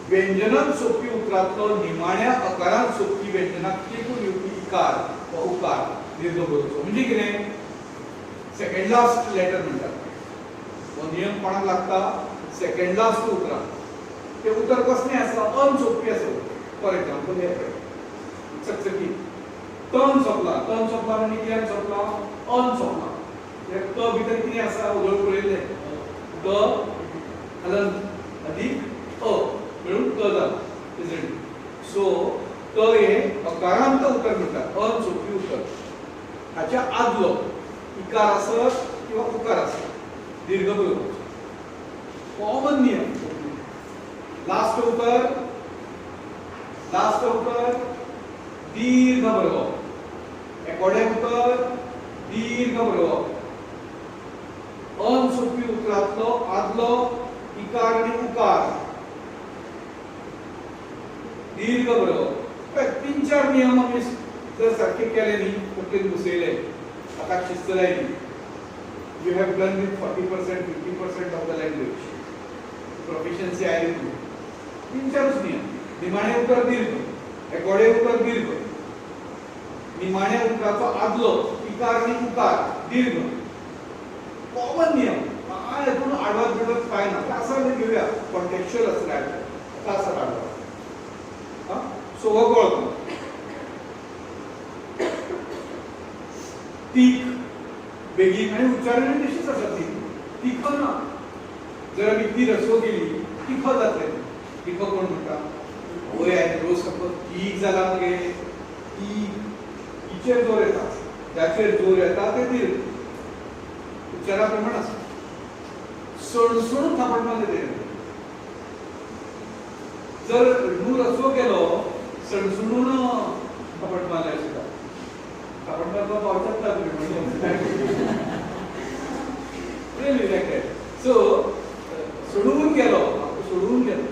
व्यंजनांत सोपी उतरांतलो निमाण्या अकारांत सोपी व्यंजनाक तेकून येवपी इकार वा उकार दीर्घ बरोवचो. म्हणजे कितें? सेकंड लास्ट लेटर म्हणटात. हो नियम कोणाक लागता? सेकंड लास्ट उतरां. ते उतर कसलें आसा? अनसोपी आसा. फॉर एग्जांपल हे पळय, चकचकीत तन सोंपला. तन सोंपला म्हणजे कित्यान सोंपला? अन सोंपला. हे त भितर कितें आसा? उजळ पळयल्लें. द हलंत अधिक अ मिळून क जाता. सो त हे अकारांत उतर म्हणटात. अनसोपी उतर. हाच्या आदलो इकार आसत किंवा उकार आसत दीर्घ बरोवपाचो. कॉमन नियम. लास्ट उतर दीर्घ बरोवप. एकोडे उतर दीर्घ बरोवप. अनसोपी उतरांतलो आदलो इकार आनी उकार दीर्घ बरोवप. तीन चार नियम आमी जर सारखे केले न्ही, तकलेन बसयले, ताका शिस्त लायली, you have done with 40% 50% of the language. Proficiency आयली तुका. तीन चारच नियम. निमाणे उतर दीर्घ, एकोडे उतर दीर्घ, निमाण्या उतराचो आदलो इकार आनी उकार दीर्घ. कॉमन नियम. हातून आडवाद बिडवाद काय ना. असं आमी घेऊया कॉन्टेक्चुअल असं काय असं आडवाद. सो हो कळतो. तीख बेगीन आणि उच्चारण तशीच आसा. तीख ना. जर आमी ती रसो केली तीख जातले. तीख कोण म्हणटा? ओय आयज रोस सामको तीख जाला मगे. तीचेर जोर येता. ज्याचेर जोर येता ते दीर्घ. उच्चारा प्रमाण आसा. सणसणून थापट मारले ते. जर णू रसो केलो सणसणून थापट मारले अशें जाता. थापट मारपाक पावतात ना तुमी. सो सोडून गेलो, सोडून गेलो.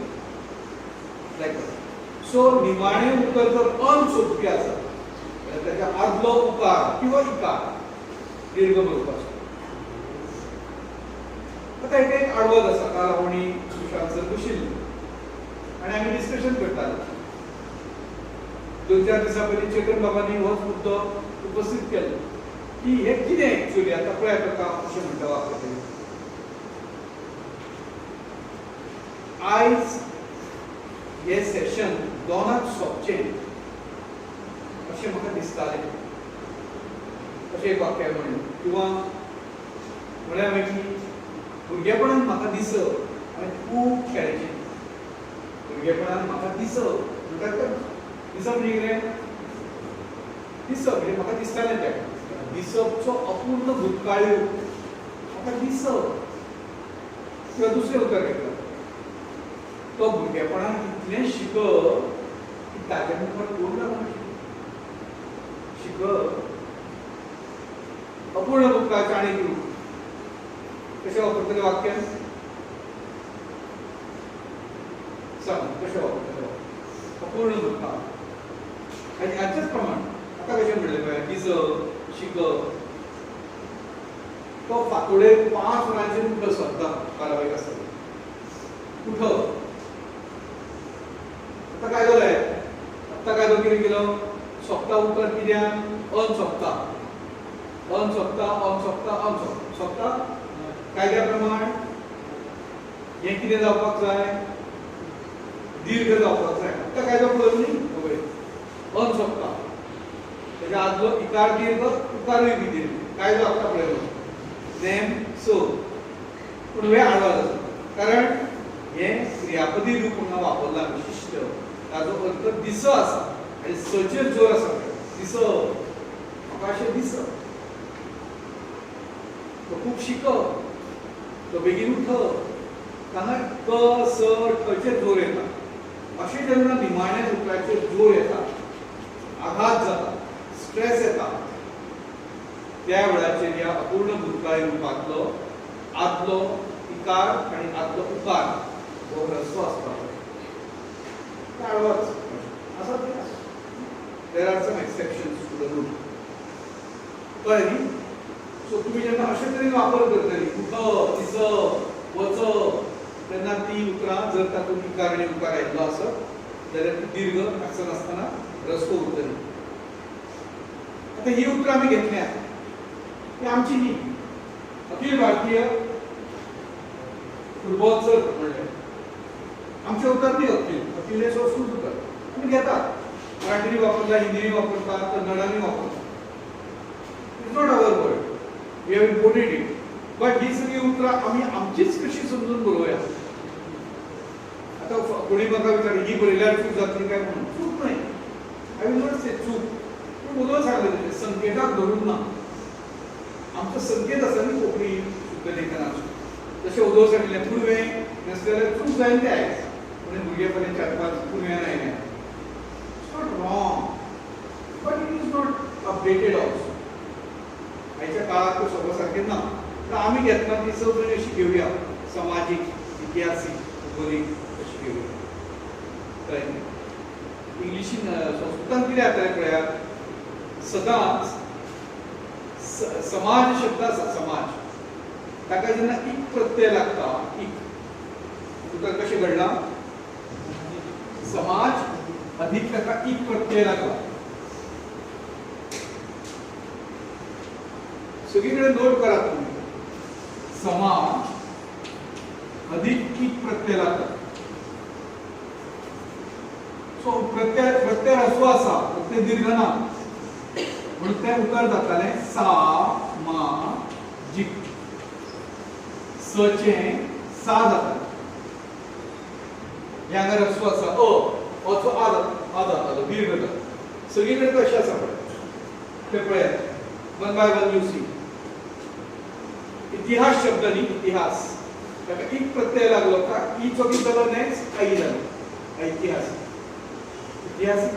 सो निमाणे उतर जर अनसोपी आसा त्याच्या आदलो उकार किंवा इकार दीर्घ बरोवपाचो. आता एक आडवद आसा. काल हांव सुशांत सर बशिल्ले आनी आमी डिस्कशन करताले. 2-4 दिसां पयलीं चेतन बाबांनी होच मुद्दो उपस्थित केलो की हे कितें एक्चुअली. आता पळय ताका अशें म्हणटा वाक्य. आयज हे सेशन 2क सोंपचें अशें म्हाका दिसतालें. अशें एक वाक्य म्हणलें. किंवा म्हळ्यार मागीर भुरगेपणांत म्हाका दिसप हांवें खूब खेळचें. भुरगेपणांत म्हाका दिसप म्हणटा दिसप म्हणजे कितें? दिसप म्हणजे म्हाका दिसतालें तें. दिसपचो अपूर्ण भूतकाळ्यो म्हाका दिसप. किंवा दुसरें उतर घेतलं. तो भुरगेपणांत इतलें शिकप की ताचे मुखार कोण ना शिकप. अपूर्ण भूतकाळाचें आनी कितें कशें वापरतलें वाक्यान? सांग कशें वापरतलें? अपूर्ण भूतकाळ. आनी हाचेच प्रमाण आतां कशें म्हणलें पळय, दिसप शिकप. तो फांतोडेर 5 वरांचेर उठलो सद्दां कारावाईक आसता. उठप. आता काय जालें? आत्तां काय तो कितें केलो? सोंपता उतर कित्यान? अन सोंपता. अन सोंपता, अन सोंपता, अन सोंपता. कायद्या प्रमाण हें कितें जावपाक जाय? दीर्घ जावपाक जाय. आत्तां कायदो पळय न्ही. अन सोंपता. तेच्या आदलो इकार दीर्घ, उकारूय बी दीर्घ. कायदो आत्तां पळयलो. Name so. पूण हे आडवाद आसा. कारण हें क्रियापदी रूप म्हणून वापरला विशिश्ट. ताजो अर्थ दिस आसा आनी सचेर जोर आसा. दिसप. म्हाका अशें दिसप. तो खूब शिकप. तो बेगीन उठप. हांगा क स ठचेर जोर येता. अशें जेन्ना निमाण्या उतराचेर जोर येता, आघात जाता, स्ट्रेस येता, त्या वेळाचेर ह्या अपूर्ण भूतकाळी रूपांतलो आदलो इकार आनी आदलो उकार हो ह्रस्व आसता. आडवाच आसा. There are some exceptions to the rule. कळ्ळें न्ही? सो तुमी जेन्ना अशे तरेन वापर करतली, उठप, दिसप, वचप, तेन्ना ती उतरां जर तातूंत इकार आनी उकार आयिल्लो आसत जाल्यार ती दीर्घ आसन आसतना रस्व उरतली. आतां ही उतरां आमी घेतल्यात ती आमची न्ही. अखिल भारतीय फुटबॉल सर्त म्हणलें आमचें उतर न्ही अखिल हें संस्कृत उतर आमी घेतात. मराठीनी वापरता, हिंदीनी वापरता, कन्नडानी वापरता. It's not our word, we have imported it. But ही सगळी उतरां आमी आमचीच कशी समजून बरोवया. आता कोणी म्हाका विचारलें ही बरयल्यार चूक जातली काय म्हणून. चूक नाही, आय विल नॉट से चूक. पूण उलोवं सांगलें संकेताक धरून ना. आमचो संकेत आसा न्ही कोंकणी शुद्ध लेखनाचो. तशें उलोवं सांगलें पुर्वें नासल्यार चूक जायन तें आयज पूण भुरगेपणांत 4-5 पुर्व्यान आयल्या. It's not wrong but it is not updated also. आयच्या काळात तो सगळं सारकें ना. तर आमी घेतना ती सगळी अशी घेवया, समाजीक, इतिहासीक, भौगोलीक अशी घेवया. कळ्ळें? इंग्लिशीन संस्कृतान कितें जातालें पळयात, सदांच समाज शब्द आसा, समाज ताका जेन्ना इक प्रत्यय लागता, इक उतर कशें घडलां, समाज अधिक ताका इक प्रत्यय लागला. सगळीकडे नोट करा तुम्ही, समाज अधिक इक प्रत्यय लागता. सो प्रत्यय ह्रस्व आसा, प्रत्यय दीर्घ ना, म्हणून ते उतर जाताले सा मा जिक. सचे सा जाताले. ह्या हांगा ह्रस्व आसा अचो आ जातालो, दीर्घ जाता. सगळीकडे कशें आसा पळय ते पळयात. One by one you see. इतिहास शब्द न्ही, इतिहास ताका एक प्रत्यय लागलो का ईचो कितें जालो नेक्स्ट आई जालो. इतिहास इतिहासीक.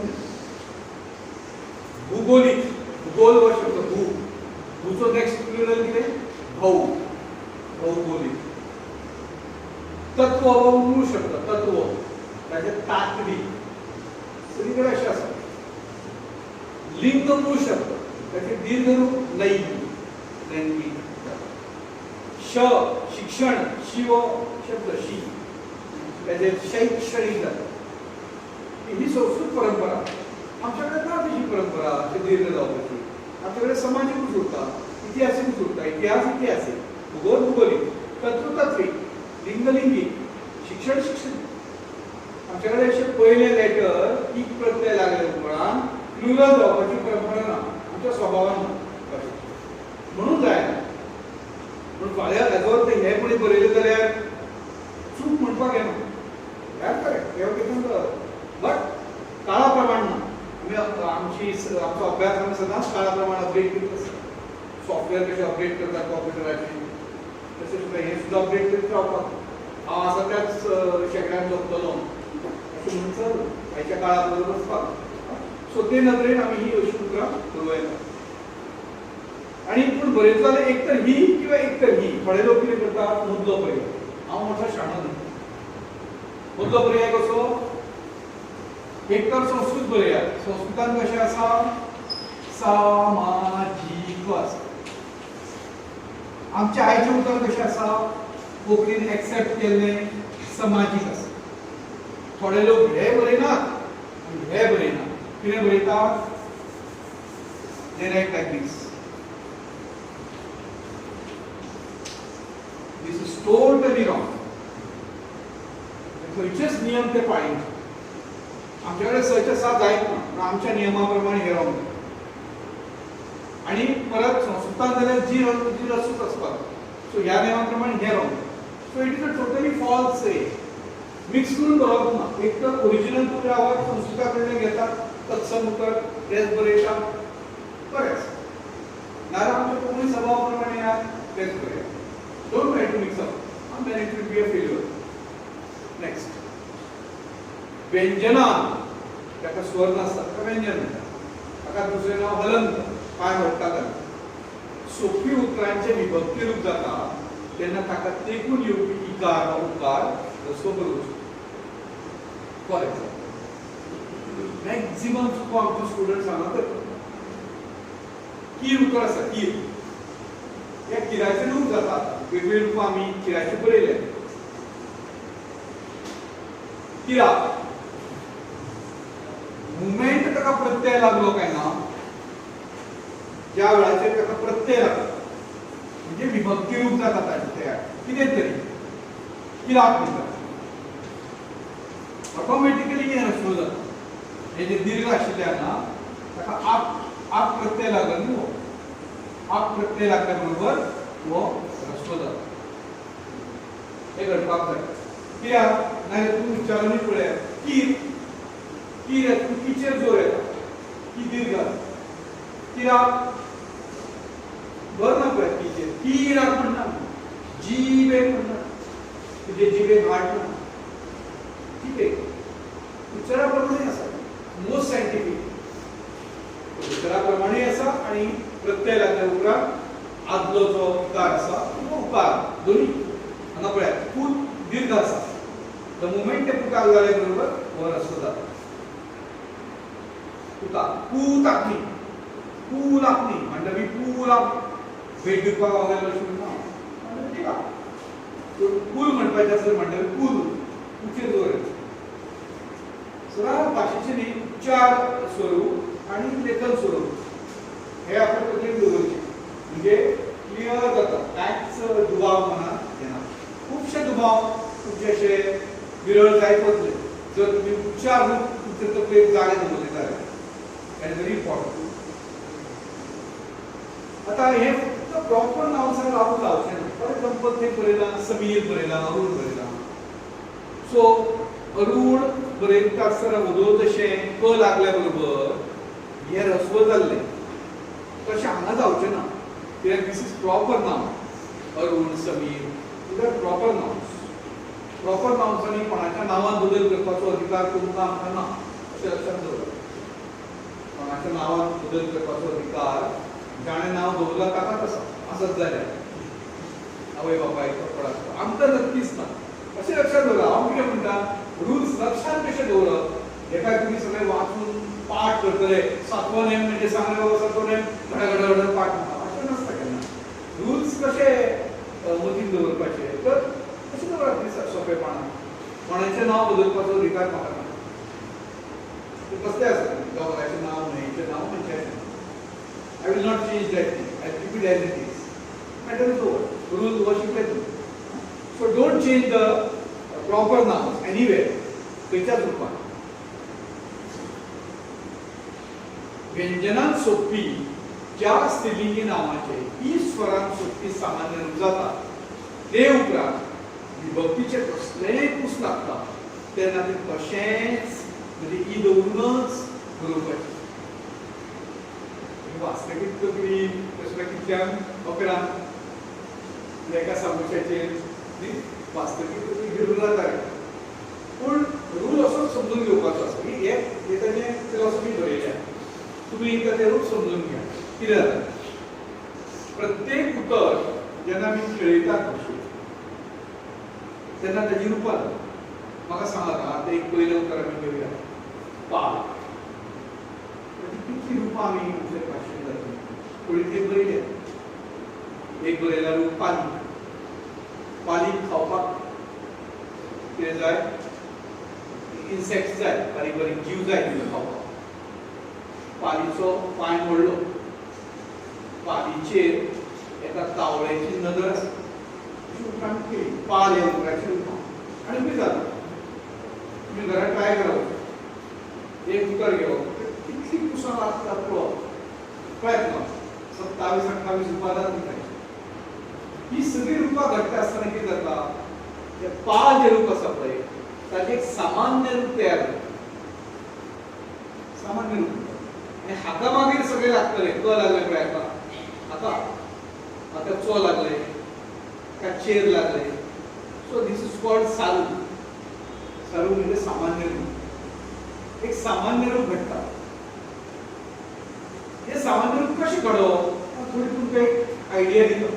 भूगोलीक, भूगोल हो शब्द भू, भूचो नेक्स्ट प्लुरल कितें भौ, भौगोलिक. तत्व हो मूळ शब्द, तत्व ताचे ताकडी. सगळीकडे अशें आसा. लिंग मूळ शब्द ताचे दीर्घ रूप लैंगिक, लैंगिक. श शिक्षण, शिव शब्द शी ताचे शैक्षणिक जाता. ही संस्कृत परंपरा. आमच्याकडे ना तशी परंपरा अशी दीर्घ जावपाची. आमच्याकडे समाजीकूच उरता, इतिहासीकूच उरता. इतिहास इतिहासीक, भूगोल भूगोलीक, तत्व तात्विक, लिंग लिंगीक, शिक्षण शिक्षण. आमच्याकडे असे पहिले लेटर इक प्रत्यय लागले उपरांत प्लुरल जावपाची परंपरा ना, आमच्या स्वभावान ना. म्हणून जाय पूण फाल्यां हाजो अर्थ हे कोणी बरयले जाल्यार चूक म्हणपाक येना. ह्याच करेक्ट, हे कितें बट काळा प्रमाण ना. आमचो अभ्यास आमी सदांच काळा प्रमाण अपडेट करीत आसा. सॉफ्टवेअर कशें अपडेट करतात कॉम्प्युटराचेर तशें सुद्दां हें सुद्दां अपडेट करीत रावपाक. हांव आसा त्याच शेकड्यान जगतलो अशें म्हणून चल आयच्या काळा बरोबर वचपाक. सो ते नदरेन आमी ही अशी उतरां बरोवया. आणि पूण बरयता जाल्यार एक तर ही किंवा एक तर ही. थोडे लोक कितें करतात मदलो पर्याय. हांव मोठो शाणो न्ही. मदलो पर्याय कसो, एक तर संस्कृत बरया. संस्कृतान कशें आसा सामाजीक आसा. आमचे आयचे उतर कशें आसा कोंकणीन एक्सेप्ट केल्ले समाजीक आसा. थोडे लोक हे बरयनात आनी हे बरयनात. कितें बरयतात, they write like this. This is totally wrong. खंयचेच नियम ते पाळिना. आमच्याकडे सचे सात जायत ना, पण आमच्या नियमाप्रमाणे हे रॉंग. आणि परत संस्कृतान जाल्यार जी रसूच आसपाक. सो ह्या नियमाप्रमाणे हे wrong. So it is a totally false way. Mix करून बरोवप ना. एक तर ओरिजिनल पुरावा संस्कृता कडल्यान घेतात, तत्सम उतर तेच बरयतात, बरेंच. नाल्यार आमच्या कोंकणी स्वभावाप्रमाणे या तेच बरया. Don't try to mix up and then it will be a failure. Next. व्यंजनान ताका स्वर नासता, ताका व्यंजन म्हणटात. ताका दुसरें नांव हलंत, पांय व्हडटा घालून. सोंपी उतरांचे विभक्ती रूप जाता तेन्ना ताका तेकून येवपी इकार वा उकार रस्व बरोवचो. फॉर एक्झाम्पल मॅक्झिमम चुको आमचे स्टुडंट्स हांगा करतात. कीर उतर आसा, कीर. ह्या किराचे रूप जातात. वेगवेगळे रूप आमी किराचे बरयले. कित्याक मुवमेंट ताका प्रत्यय लागलो काय ना, ज्या वेळाचेर ताका प्रत्यय लागलो म्हणजे विभक्ती रूप जाता ताचें तयार कितें तरी कित्याक म्हणटात ऑटोमॅटिकली हें रस्व जाता. हे जे दीर्घ आशिल्ल्यान ना ताका आप प्रत्यय लागलो न्ही, हो आप प्रत्यय लागल्या बरोबर हो रस्व जाता. हे घडपाक जाय. कित्याक नाजाल्यार तूं विचारून पळय कीर कीर येता कीचेर जोर येता की दीर्घ कित्याक बरं ना पळय कीचेर कीराक म्हणना जीबेक म्हणना तुजे जिबेक हाड ना जिबेक उच्चारा प्रमाणे आसा मोस्ट सायंटिफीक उच्चारा प्रमाणे आसा आणि प्रत्यय लागल्या उपरांत आदलो जो उकार आसा तो उकार दोन्ही हांगा पळय पूत दीर्घ आसा द मोमेंट ते पुताक जाले बरोबर वर रस्व जाता. पुताक पुताकनी पुलाकनी म्हणजे पुलाक भेट दिवपाक वगैरे अशें ना म्हणजे ठीक आहे पूल म्हणपाचें आसल्यार म्हणजे पूल उचेर जोर येता. सगळ्या भाशेचे न्ही उच्चार स्वरूप आणि लेखन स्वरूप हे आपण कठीण दवरचें म्हणजे क्लियर जाता. कांयच दुबाव मनात येना. खुबशे दुबाव तुमचे अशे विरळ जायत वतले जर तुमी उच्चार तुमचे तकलेक जागे दवरले जाल्यार. That is very important. आता हे फक्त प्रॉपर नावांसर लागू जावचें ना. फॉर एक्झाम्पल थंय बरयलां समीर बरयलां अरुण बरयलां सो अरुण बरयता आसतना उदो तशें क लागल्या बरोबर हे रस्व जाल्लें तशें हांगा जावचें ना. कित्याक दीस इज प्रॉपर नाव Arun Sameer these are proper nouns. Proper नाउन्सांनी कोणाच्या नांवांत बदल करपाचो अधिकार तुमकां आमकां ना अशें लक्षांत दवरात. कोणाच्या नांवांत बदल करपाचो अधिकार जाणें नांव दवरलां ताकाच आसा आसत जाल्यार आवय बापाय पडटा आमकां नक्कीच ना अशें लक्षांत दवरा. हांव कितें म्हणटा रुल्स लक्षांत कशे दवरप हेका तुमी सगळे वाचून पाठ करतले. सातवो नेम म्हणजे सांगले बाबा सातवो नेम घडा घडा घडा पाठ म्हणटा अशें नासता केन्ना. रुल्स कशे मतीन दवरपाचे तर कशें दवरप ती सोंपेपणान. कोणाचें नांव बदलपाचो अधिकार म्हाका ना. कसलें आसा दोगांचें नांव न्हंयेचें नांव खंयचें I will not change that thing. I keep it as it is. Matter is over. Rule worship it. So don't change the proper nouns anywhere. खंयच्याच रूपान. व्यंजनान सोंपपी ज्या स्त्रीलिंगी नांवाचे ई स्वरान सोंपपी सामान्य रूप जाता ते उपरांत विभक्तीचे कसलेय पूस लागता तेन्ना ते तशेंच म्हणजे ई दवरूनच बरोवपाचें. वास्तवीक तकली कितल्यान अकरांक एका सामुशाचेर वास्तवीक तकली घेवन जाता. पूण रूल असो समजून घेवपाचो आसा की हे ताणें फिलॉसॉफी धरयल्या तुमी ताचें रूप समजून घ्या. कितें जाता प्रत्येक उतर जेन्ना आमी खेळयतात भाशेन तेन्ना ताची रुपां जाता. म्हाका सांगात आतां एक पयलें उतर आमी घेवया पाल. कितलीं रुपां आमी भाशेन जाता थोडी ते बरयल्या. एक बरयला रूप पाली. पालीक खावपाक कितें जाय इन्सेक्ट्स जाय बारीक बारीक जीव जाय तिका खावपाक. पालीचो पांय मोडलो. पालीचेर एका तावळ्याची नदर आसा. उदकांत केली पाल ह्या उदकाची रूपां आनी कितें जाता तुमी घरा ट्राय करप. एक उतर घेवप कितली पुसां लागतात पळोवप कळ्ळें तुका 27-28 रुपां जाता. ही सगळी रुपां घडटा आसतना कितें जाता ते पाल जे रूप आसा पळय ताचें एक सामान्य रूप तयार जाता. सामान्य रूप आनी हाका मागीर सगळे लागतले. क लागले पळय हाका आतां चो लागले का चेर लागले. सो दिस इज कॉल्ड सारू. सारू म्हणजे सामान्य रूप. एक सामान्य रूप घडटा. हे सामान्य रूप कशें घडोवप थोडी तुमकां एक आयडिया दिता.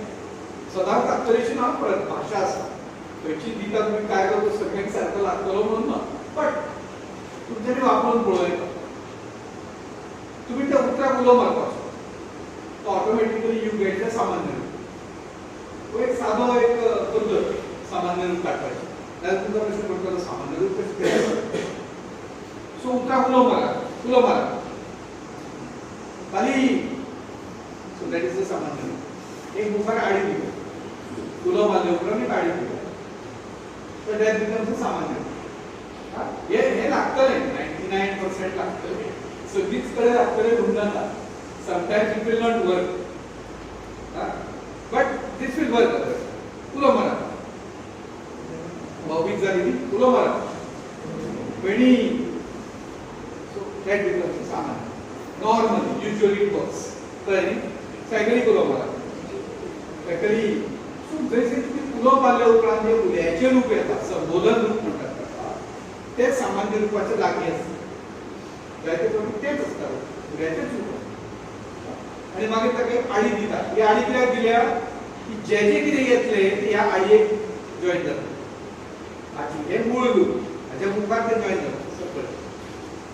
सदांच तातडीची ना पळय भाशा आसा खंयची दिता तुमी काय करता सगळ्यांक सारको लागतलो म्हणून ना बट तुमच्यांनी वापरून पळयता. तुमी त्या उतराक उलो मारपाचो तो ऑटोमॅटिकली यू गेट द सामान्य रूप. तो एक सादो एक पद्दत सामान्य रूप काडपाची. नाजाल्यार तुमचा प्रश्न पडटलो सामान्य रूप कशें करप. सो उतराक उलो मारा खाली. सो दॅट इज द सामान्य रूप. एक मुखार आडी दिली, उलो मारले उपरांत एक आडी दिली, तर दॅट बिकम्स अ सामान्य रूप. हे लागतलें 99% लागतलें, सगळीच कडेन लागतलें म्हणून नाका. Sometimes it will not work, but this will work. उलो मारा भाऊबीज जाली न्ही, उलो मारा वेणी. सो दॅट बिकम्स सामान्य. Normally usually it works. कळ्ळें न्ही. सायकलीक उलो मारा सायकली. सो जैसे तुम्ही उलो मारल्या उपरांत जे उल्याचें रूप येता, संबोधन रूप म्हणटात ताका, ते सामान्य रूपाचे लागीं आसता. जायते फावटी तेच आसता उल्याचेच रूप. आणि मागीर ताका एक आडी दितात. ही आडी कित्याक दिल्या की जे कितें येतले ते ह्या आडयेक जॉयन जाता. हे मूळ रूप, हाच्या मुखार ते जॉयन जाता सगळें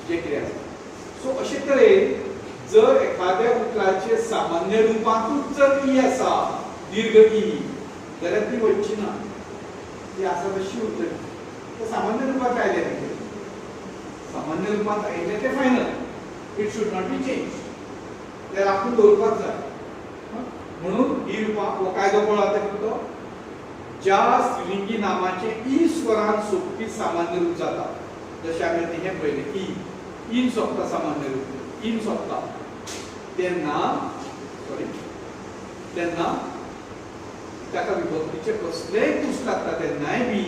जे कितें आसा. सो अशे तरेन जर एखाद्या उतराचे सामान्य रूपांतूच जर ई आसा, दीर्घ ई, जाल्यार ती वचची ना. ती आसा तशी उरतली. ते सामान्य रूपांत आयले नाही. सामान्य रूपांत आयले ते final. It should not be change. ते राखून दवरपाक जाय. म्हणून ही रूपां हो कायदो पळोवता तो ज्या स्त्रीलिंगी नामाचे ई स्वरान सोंपपी सामान्य रूप जाता. जशें आमी हे पळयलें ई, ईन सोंपता सामान्य रूप. ईन सोंपता तेन्ना ताका विभक्तीचे कसलेय कुस लागता तेन्नाय बी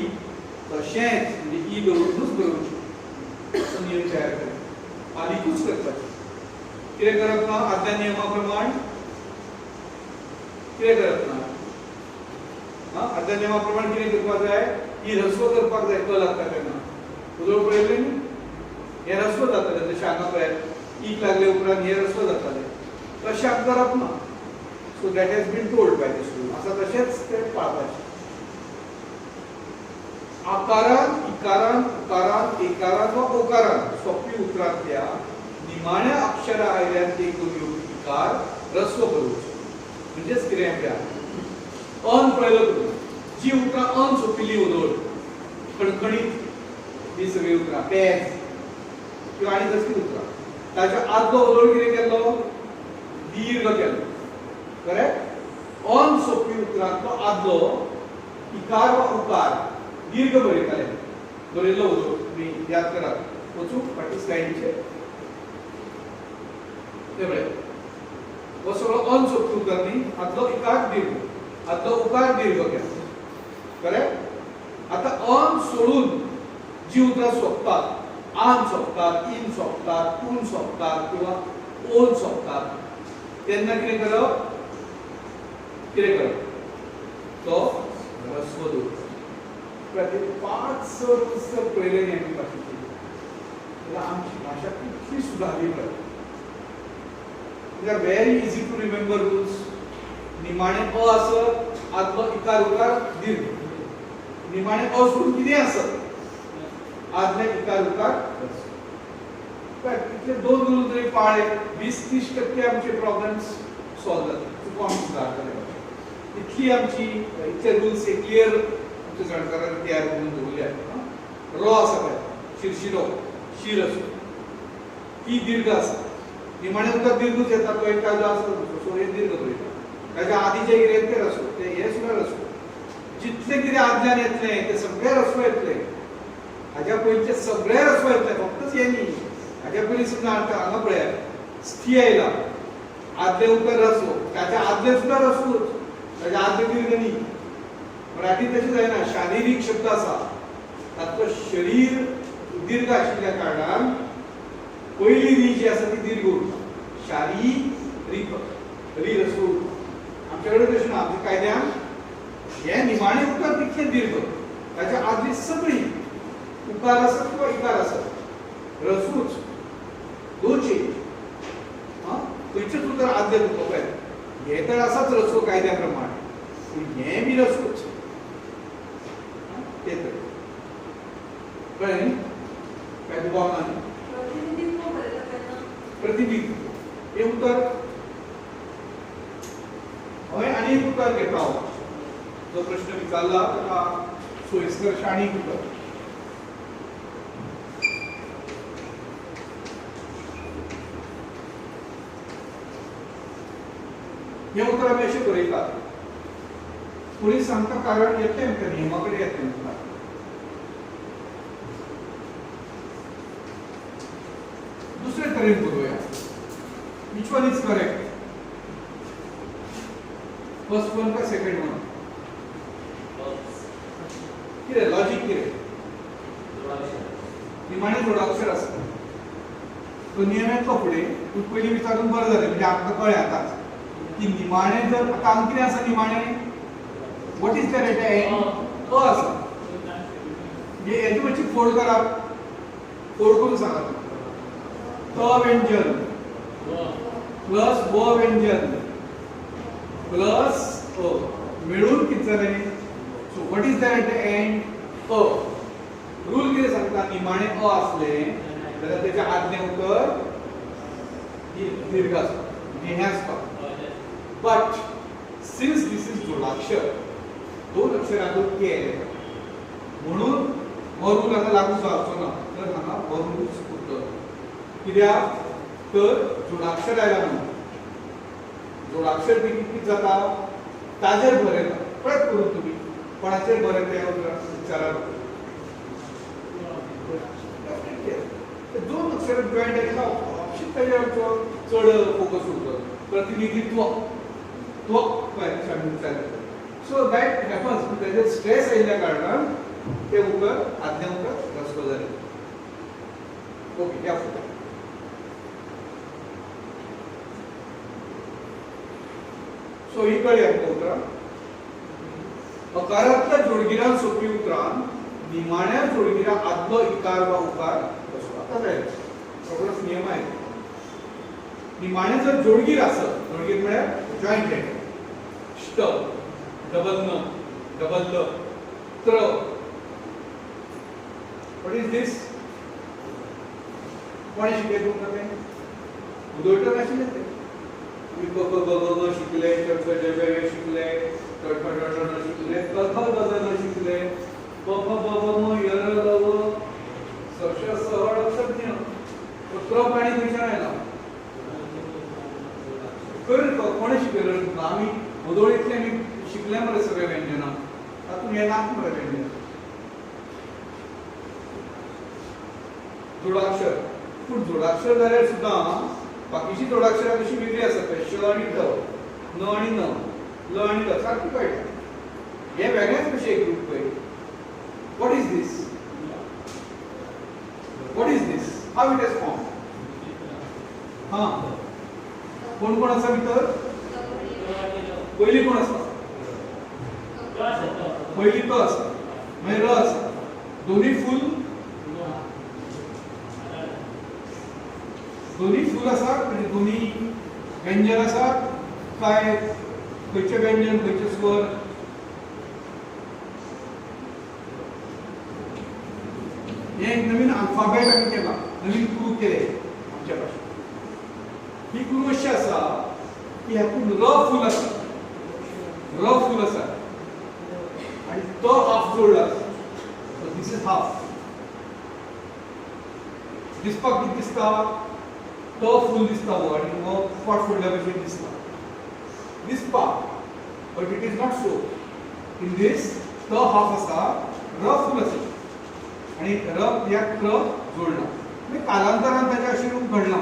तशेंच म्हणजे ई दवरूनच बरोवचें असो नियम तयार करप. पालिकूच करपाचें. कितें करप ना आदल्या नियमा प्रमाण कितें करप ना. आदल्या नियमा प्रमाण कितें करपाक जाय. ही रस्व करपाक जाय क लागता तेन्ना. उजळ पळयलें न्ही, हे रस्व जातलें. जशें हांगा पळय ईक लागले उपरांत हे रस्व जातलें. तशें आतां करप ना. So that has been told by this rule. आसा तशेंच ते पाळपाचें. आकारान, इकारान, उकारान, एकारान वा ओकारान सोंपी उतरांतल्या निमाण्या अक्षरा आयल्यान ते करून इकार रस्व बरोवचो. म्हणजेच कितें आपल्या अन पळयलो तुमी, जी उतरां अन सोंपिल्ली उदोळ, खणखणीत ही सगळी उतरां, पेज किंवा आनी कसली उतरां, ताच्या आदलो उदोळ कितें केल्लो, दीर्घ केल्लो. करेक्ट. अन सोंपी उतरांतलो आदलो इकार वा उकार दीर्घ बरयताले. बरयल्लो उदोळ तुमी याद करात. वचूं फाटी स्लायडीचेर ते पळय. हो सगळो अन सोंपी उतर न्ही. आदलो इकार दीर्घ, आदलो उकार दीर्घ केलो. करेक्ट. आतां अन सोडून जी उतरां सोंपतात, आन सोंपतात, इन सोंपतात, उन सोंपतात किंवा ओन सोंपतात, तेन्ना कितें करप, तो रस्व दवरप. ते 5 रूल्स पळयले न्ही आमी भाशेचे, जाल्यार आमची भाशा कितली सुदारली पळय. They are very easy to remember rules. निमाणे अ आसत, आदलो इकार उकार दीर्घ. निमाणे अ सोडून कितें आसत, आदले इकार उकार रस्व. इतले 2 रूल जरी पाळले 20-30% आमचे प्रॉब्लेम्स सॉल्व जातले. चुको आमी सुदारतले. इतली आमची इतले रूल्स क्लियर आमच्या जाणकारांनी तयार करून दवरले आहेत. रो आसा पळय, शिरशिरो, शीर आसो, ती दीर्घ आसा. निमाणे उतर दीर्घच येता. तो एक कायदो आसा, सो हे दीर्घ बरयता. ताच्या आदीचे कितें ते रस्व, ते हे सुद्दां रस्व. जितले कितें आदल्यान येतले ते सगळे रस्व येतले. हाच्या पयलींचे सगळे रस्व येतले, फक्तच हे न्ही. हाच्या पयलीं सुद्दां हांगा पळय स्थी आयला, आदले उतर रस्व, ताच्या आदले सुद्दां रस्वच, ताच्या आदले दीर्घ न्ही. मराठीत तशें जायना. शारिरीक शब्द आसा, तातूंतलो शरीर दीर्घ आशिल्ल्या कारणान पयली री जी आसा ती दीर्घ उरता. शारीरिक री रस्व उरता. आमचे कडेन तशें ना. आमच्या कायद्यान हे निमाणे उतर तितले दीर्घ, ताच्या आदली सगळी उकार आसत किंवा इकार आसत रस्वच, दोनशे. खंयचेच उतर आदले तुका पळय हे तर आसाच रस्व कायद्या प्रमाण, पूण हे बी रस्वच. ते तर कळ्ळें न्ही. काय दुबाव ना न्ही. प्रतिनिधित्व हे उतर. हांवें आनी एक उतर घेता हांव जो प्रश्न विचारला ताका सोयीस्कर अशें आनीक उतर. हे उतर आमी अशें बरयतात. कोणी सांगता कारण येते आमकां नियमा कडेन येते आमकां. दुसरे तरेन बरोवया. Which one is correct? First one का second one? कितें लॉजिक कितें? निमाणे जोडाक्षर आसता. तो नियम येतलो फुडें. तूं पयलीं विचारून बरें जालें म्हणजे आमकां कळ्ळें आतां की निमाणे जर आतां हांगा कितें आसा निमाणे? What is there at the end? अ आसा. म्हणजे हेजी मातशी फोल्ड करात. फोल्ड करून सांगात. त व्यंजन प्लस व व्यंजन प्लस अ मिळून किती जाले? So what is there at the end? अ. रूल कितें सांगता? निमाणे अ असले जाल्यार तेच्या आदलें उतर दीर्घ आसता. हे आसता. बट सिन्स दिस इज जोडाक्षर, दोन अक्षरांचो केर म्हणून हो रूल आतां लागू जावचो ना. तर हांगा हो रूल उरतलो. कित्याक तर जोडाक्षर आयला म्हणून. जोडाक्षर बी कितें जाता? ताजेर बरयता. प्रयत्न करून तुमी कोणाचेर बरयता हें विचारात. दोन अक्षर जॉईंट केला अवश्य ताजेर चड फोकस उरतलो. प्रतिनिधित्व सो दॅट हॅपन्स. ताजेर स्ट्रेस आयिल्ल्या कारणान ते उतर आदलें उतर रस्को जालें. ओके या फुडें. सो ही कळ्ळी आमकां उतरां. अकारांतल्या जोडगिरान सोंपी उतरान निमाण्या जोडगिरा आदलो इकार वा उकार असो. आतां जालें. सगळोच नियम आहे. निमाणे जर जोडगीर आसत, जोडगीर म्हळ्यार जॉईंट लेटर. ष्ट, डबल न, डबल ल, त्र. व्हॉट इज दिस? कोणे शिकयलें तुमकां तें? उदोळटर नाशिल्लें तें. क क ग ग ग शिकले, च च ज ज शिकले, ट ठ ड ढ ढ शिकले, क ख ग ग ग शिकले, प फ ब भ म य र ल व स श स ह अक्षर ज्ञ. त्र प्राणी खंयच्यान आयला? कोणे शिकयलें तुमकां? आमी उदोळींतले आमी शिकले मरे सगळे व्यंजनां. तातूंत हें नात मरे व्यंजन. जोडाक्षर. पूण जोडाक्षर जाल्यार सुद्दां बाकीची जोडाक्षरां कशी वेगळी आसता. श आनी ट, न आनी न, ल आनी ल सारकी कळटा. हे वेगळेच कशे एक रूप पळय. What is this? What is this? How it is form? हां. कोण कोण आसा भितर? पयली कोण आसा? पयली क आसा. मागीर र आसा. दोन्ही फूल? दोन्ही फूल आसात म्हणजे दोन्ही व्यंजन आसात काय? खंयचे व्यंजन खंयचे स्वर? हे एक नवीन अल्फाबेट आमी केला. नवीन क्लू केले आमच्या भाशेन. ही क्लू अशी आसा की हातून र फूल आसा. र फूल आसा आणि तो हाफ जोडला आसा. So this is half. दिसपाक कितें दिसता? तो फूल दिसता हो आणि हो फाट फोडल्या भशेन दिसता. दिसपाक. But it is not so. In this तो हाफ आसा, र फूल आसा आणि र ह्याक त्र जोडला. म्हणजे कालांतरान ताचे अशें रूप घडलां.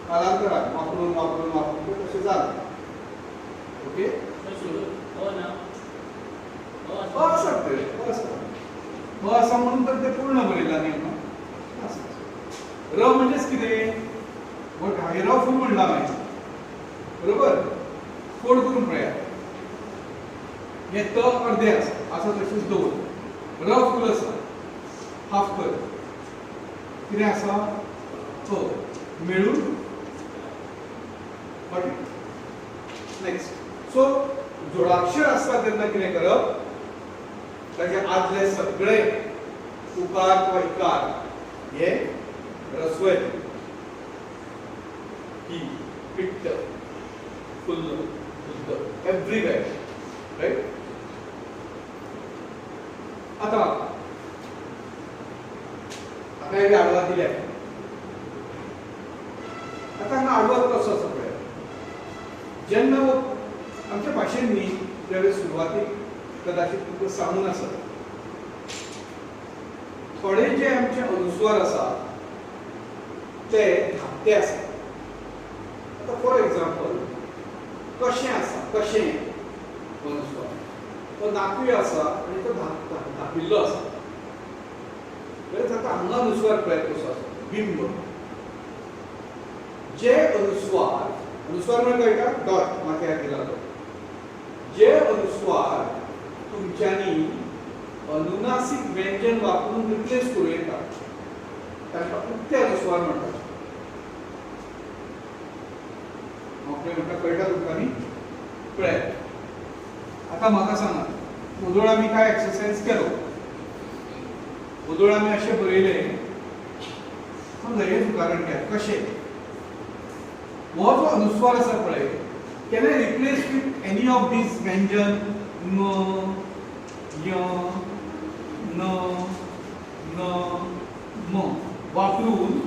कालांतरान वापरून वापरून वापरून तशें जालें. ओके. आसा ते आसा म्हणून तर ते पूर्ण बरयलां न्ही हांगा. र म्हणजेच कितें? हे र फूल म्हणला हांवें. बरोबर. फोल्ड करून पळया. हे त अर्दे आसा तशेंच दवर. र फूल आसा. हाफ कर. कितें आसा? तो मेळून नेक्स्ट. सो जोडाक्षर आसता तेन्ना कितें करप? ताचे आदले सगळे उकार किंवा इकार हे ह्रस्व येतले. ही, पिट्ट, फुल्ल, शुद्ध, एव्हरीवेअर. राईट? आता हे आडवा दिले आता हा आडवा कसो आसा पळय जेन्ना आमच्या भाशेंनी ज्यावेळेस सुरवातीक कदाचित तुमकां सांगून आसत थोडे जे आमचे अनुस्वार आसा ते धाकटे आसा आता फॉर एग्जांपल कशें आसा कशें अनुस्वार तो नाकवी आसा आनी तो धापिल्लो आसा बरें आता हांगा अनुस्वार पळय कसो आसा बिंब जे अनुस्वार म्हणजे कळटा डॉट माथ्यार दिला तो जे अनुस्वार तुमच्यांनी अनुनासिक व्यंजन वापरून रिप्लेस करूं येता ताका उक्ते अनुस्वार म्हणटात आपले म्हणटा कळटा तुमकां न्ही पळय आता म्हाका सांगा उदोळ आमी काय एक्सरसाइज केलो उदोळ आमी अशें बरयलें समजा हेच उदाहरण घ्या कशें हो जो अनुस्वार आसा पळय can I replace with any of these व्यंजन म य न न म वापरून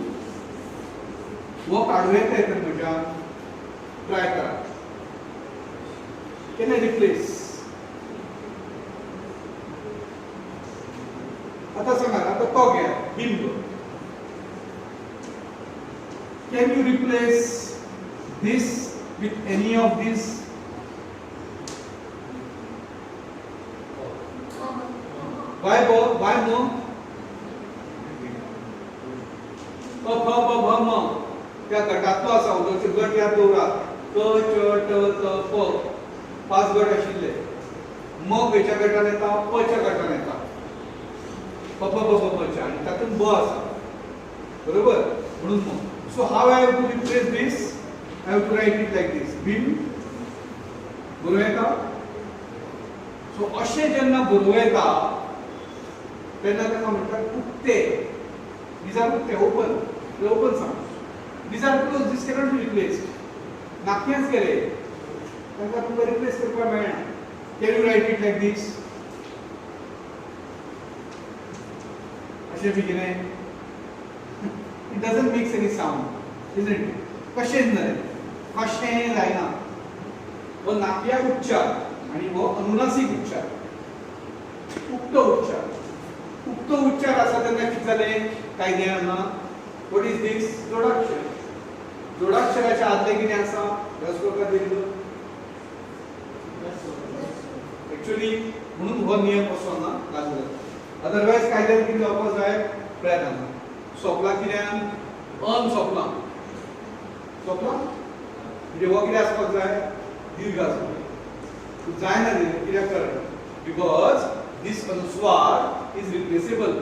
वो काढूं येता तर म्हज्या ट्राय करा can I replace आता सांगा आता तो घ्या बिंब can you replace this with any of these why bo why mo प फ ब भ म त्या गटातलो आसा उदोचे गट याद दवरा क च ट त प 5 गट आशिल्ले म खंयच्या गटान येता प च्या गटान येता प प ब भ म च्या आनी तातूंत ब आसा बरोबर म्हणून म so how I have to replace this I have to write it like this bim बरोबर येता सो अशें जेन्ना बरोबर येता तेन्ना ताका म्हणटात उक्ते these are उक्ते open sounds these are closed this cannot be replaced नाक्यांच गेले ताका तुमकां रिप्लेस करपाक मेळना can you write it like this अशें बी कितें it doesn't make any sound isn't it कशें जालें कशें जायना हो नाक्या उच्चार आणि हो अनुनासिक उच्चार उक्त उच्चार आसा तेन्ना कितें जालें कायदे हांगा व्हॉट इज दिस जोडाक्षर जोडाक्षराच्या आदलें कितें आसा रसोकार दिल्लो एक्चुअली म्हणून हो नियम असो ना लागू अदरवायज कायद्यान कितें जावपाक जाय प्रयत्न सोपला कित्यान अन सोपला म्हणजे हो कितें आसपाक जाय दीर्घ आसपाक जायना कित्याक तर बिकॉज दिस अनुस्वार इज रिप्लेसेबल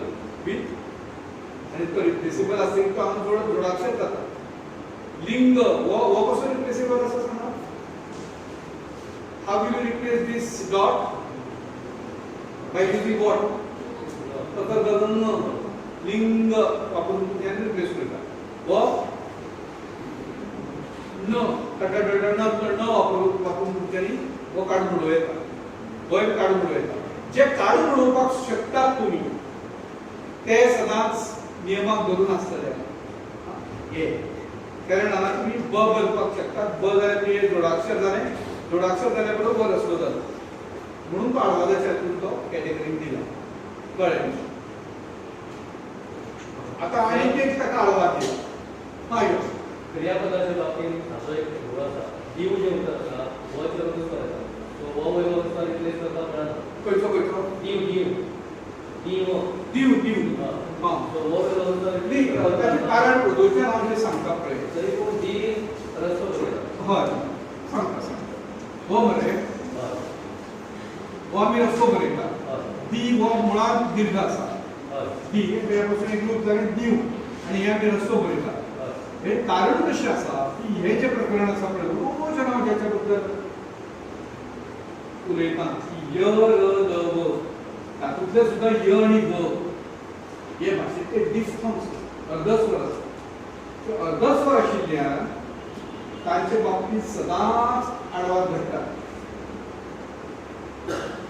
विथ आणि तो रिप्लेसेबल असेल तो हांगा जोडाक्षर जाता लिंग वो कसो रिप्लेसेबल आसा सांगा how will you replace this dot by using what तर गगन लिंग वापरून याने रिप्लेस करता वो न टटा टटा न वापरून तुमच्यांनी वो काढून उडोवता गोंय काढून उडोवता जे काढून उडोवपाक शकतात तुम्ही ते सदांच नियमाक धरून आसतले हे कारण हांगा तुम्ही ब बरपाक शकतात ब जाल्यार ते जोडाक्षर जाले बरोबर असलो जाता म्हणून तो आडवादाच्या तो कॅटेगरीन दिला कळ्ळें आता आनीक एक ताका आडवाद दिला हा यो क्रियापदाच्या बाबतीत असो एक रूल आसा दीव जे उरता ताका वच करून करता सो वो वयलो अनुस्वार रिप्लेस करता म्हणना खंयचो दीव हा सो वो वयलो अनुस्वार न्ही ताचें कारण उदोवचें हांव जें सांगता पळय तरी पूण दी रस्तो करता हय सांगता हो मरे हो आमी रस्तो बरयता दी हो मुळांत दीर्घ आसा दी त्या पासून एक रूप जालें दीव आनी हे आमी रस्तो बरयता हे कारण कशें आसा की हे जे प्रकरण आसा पळय रोज हांव जेच्या बद्दल उलयता की य र ल व तातूंतले सुद्धा य आनी व हे भाशेंत ते डिफथॉंग्स अर्धस्वर आसा अर्धस्वर आशिल्ल्यान तांचे बाबतींत सदांच आडवाद घडटा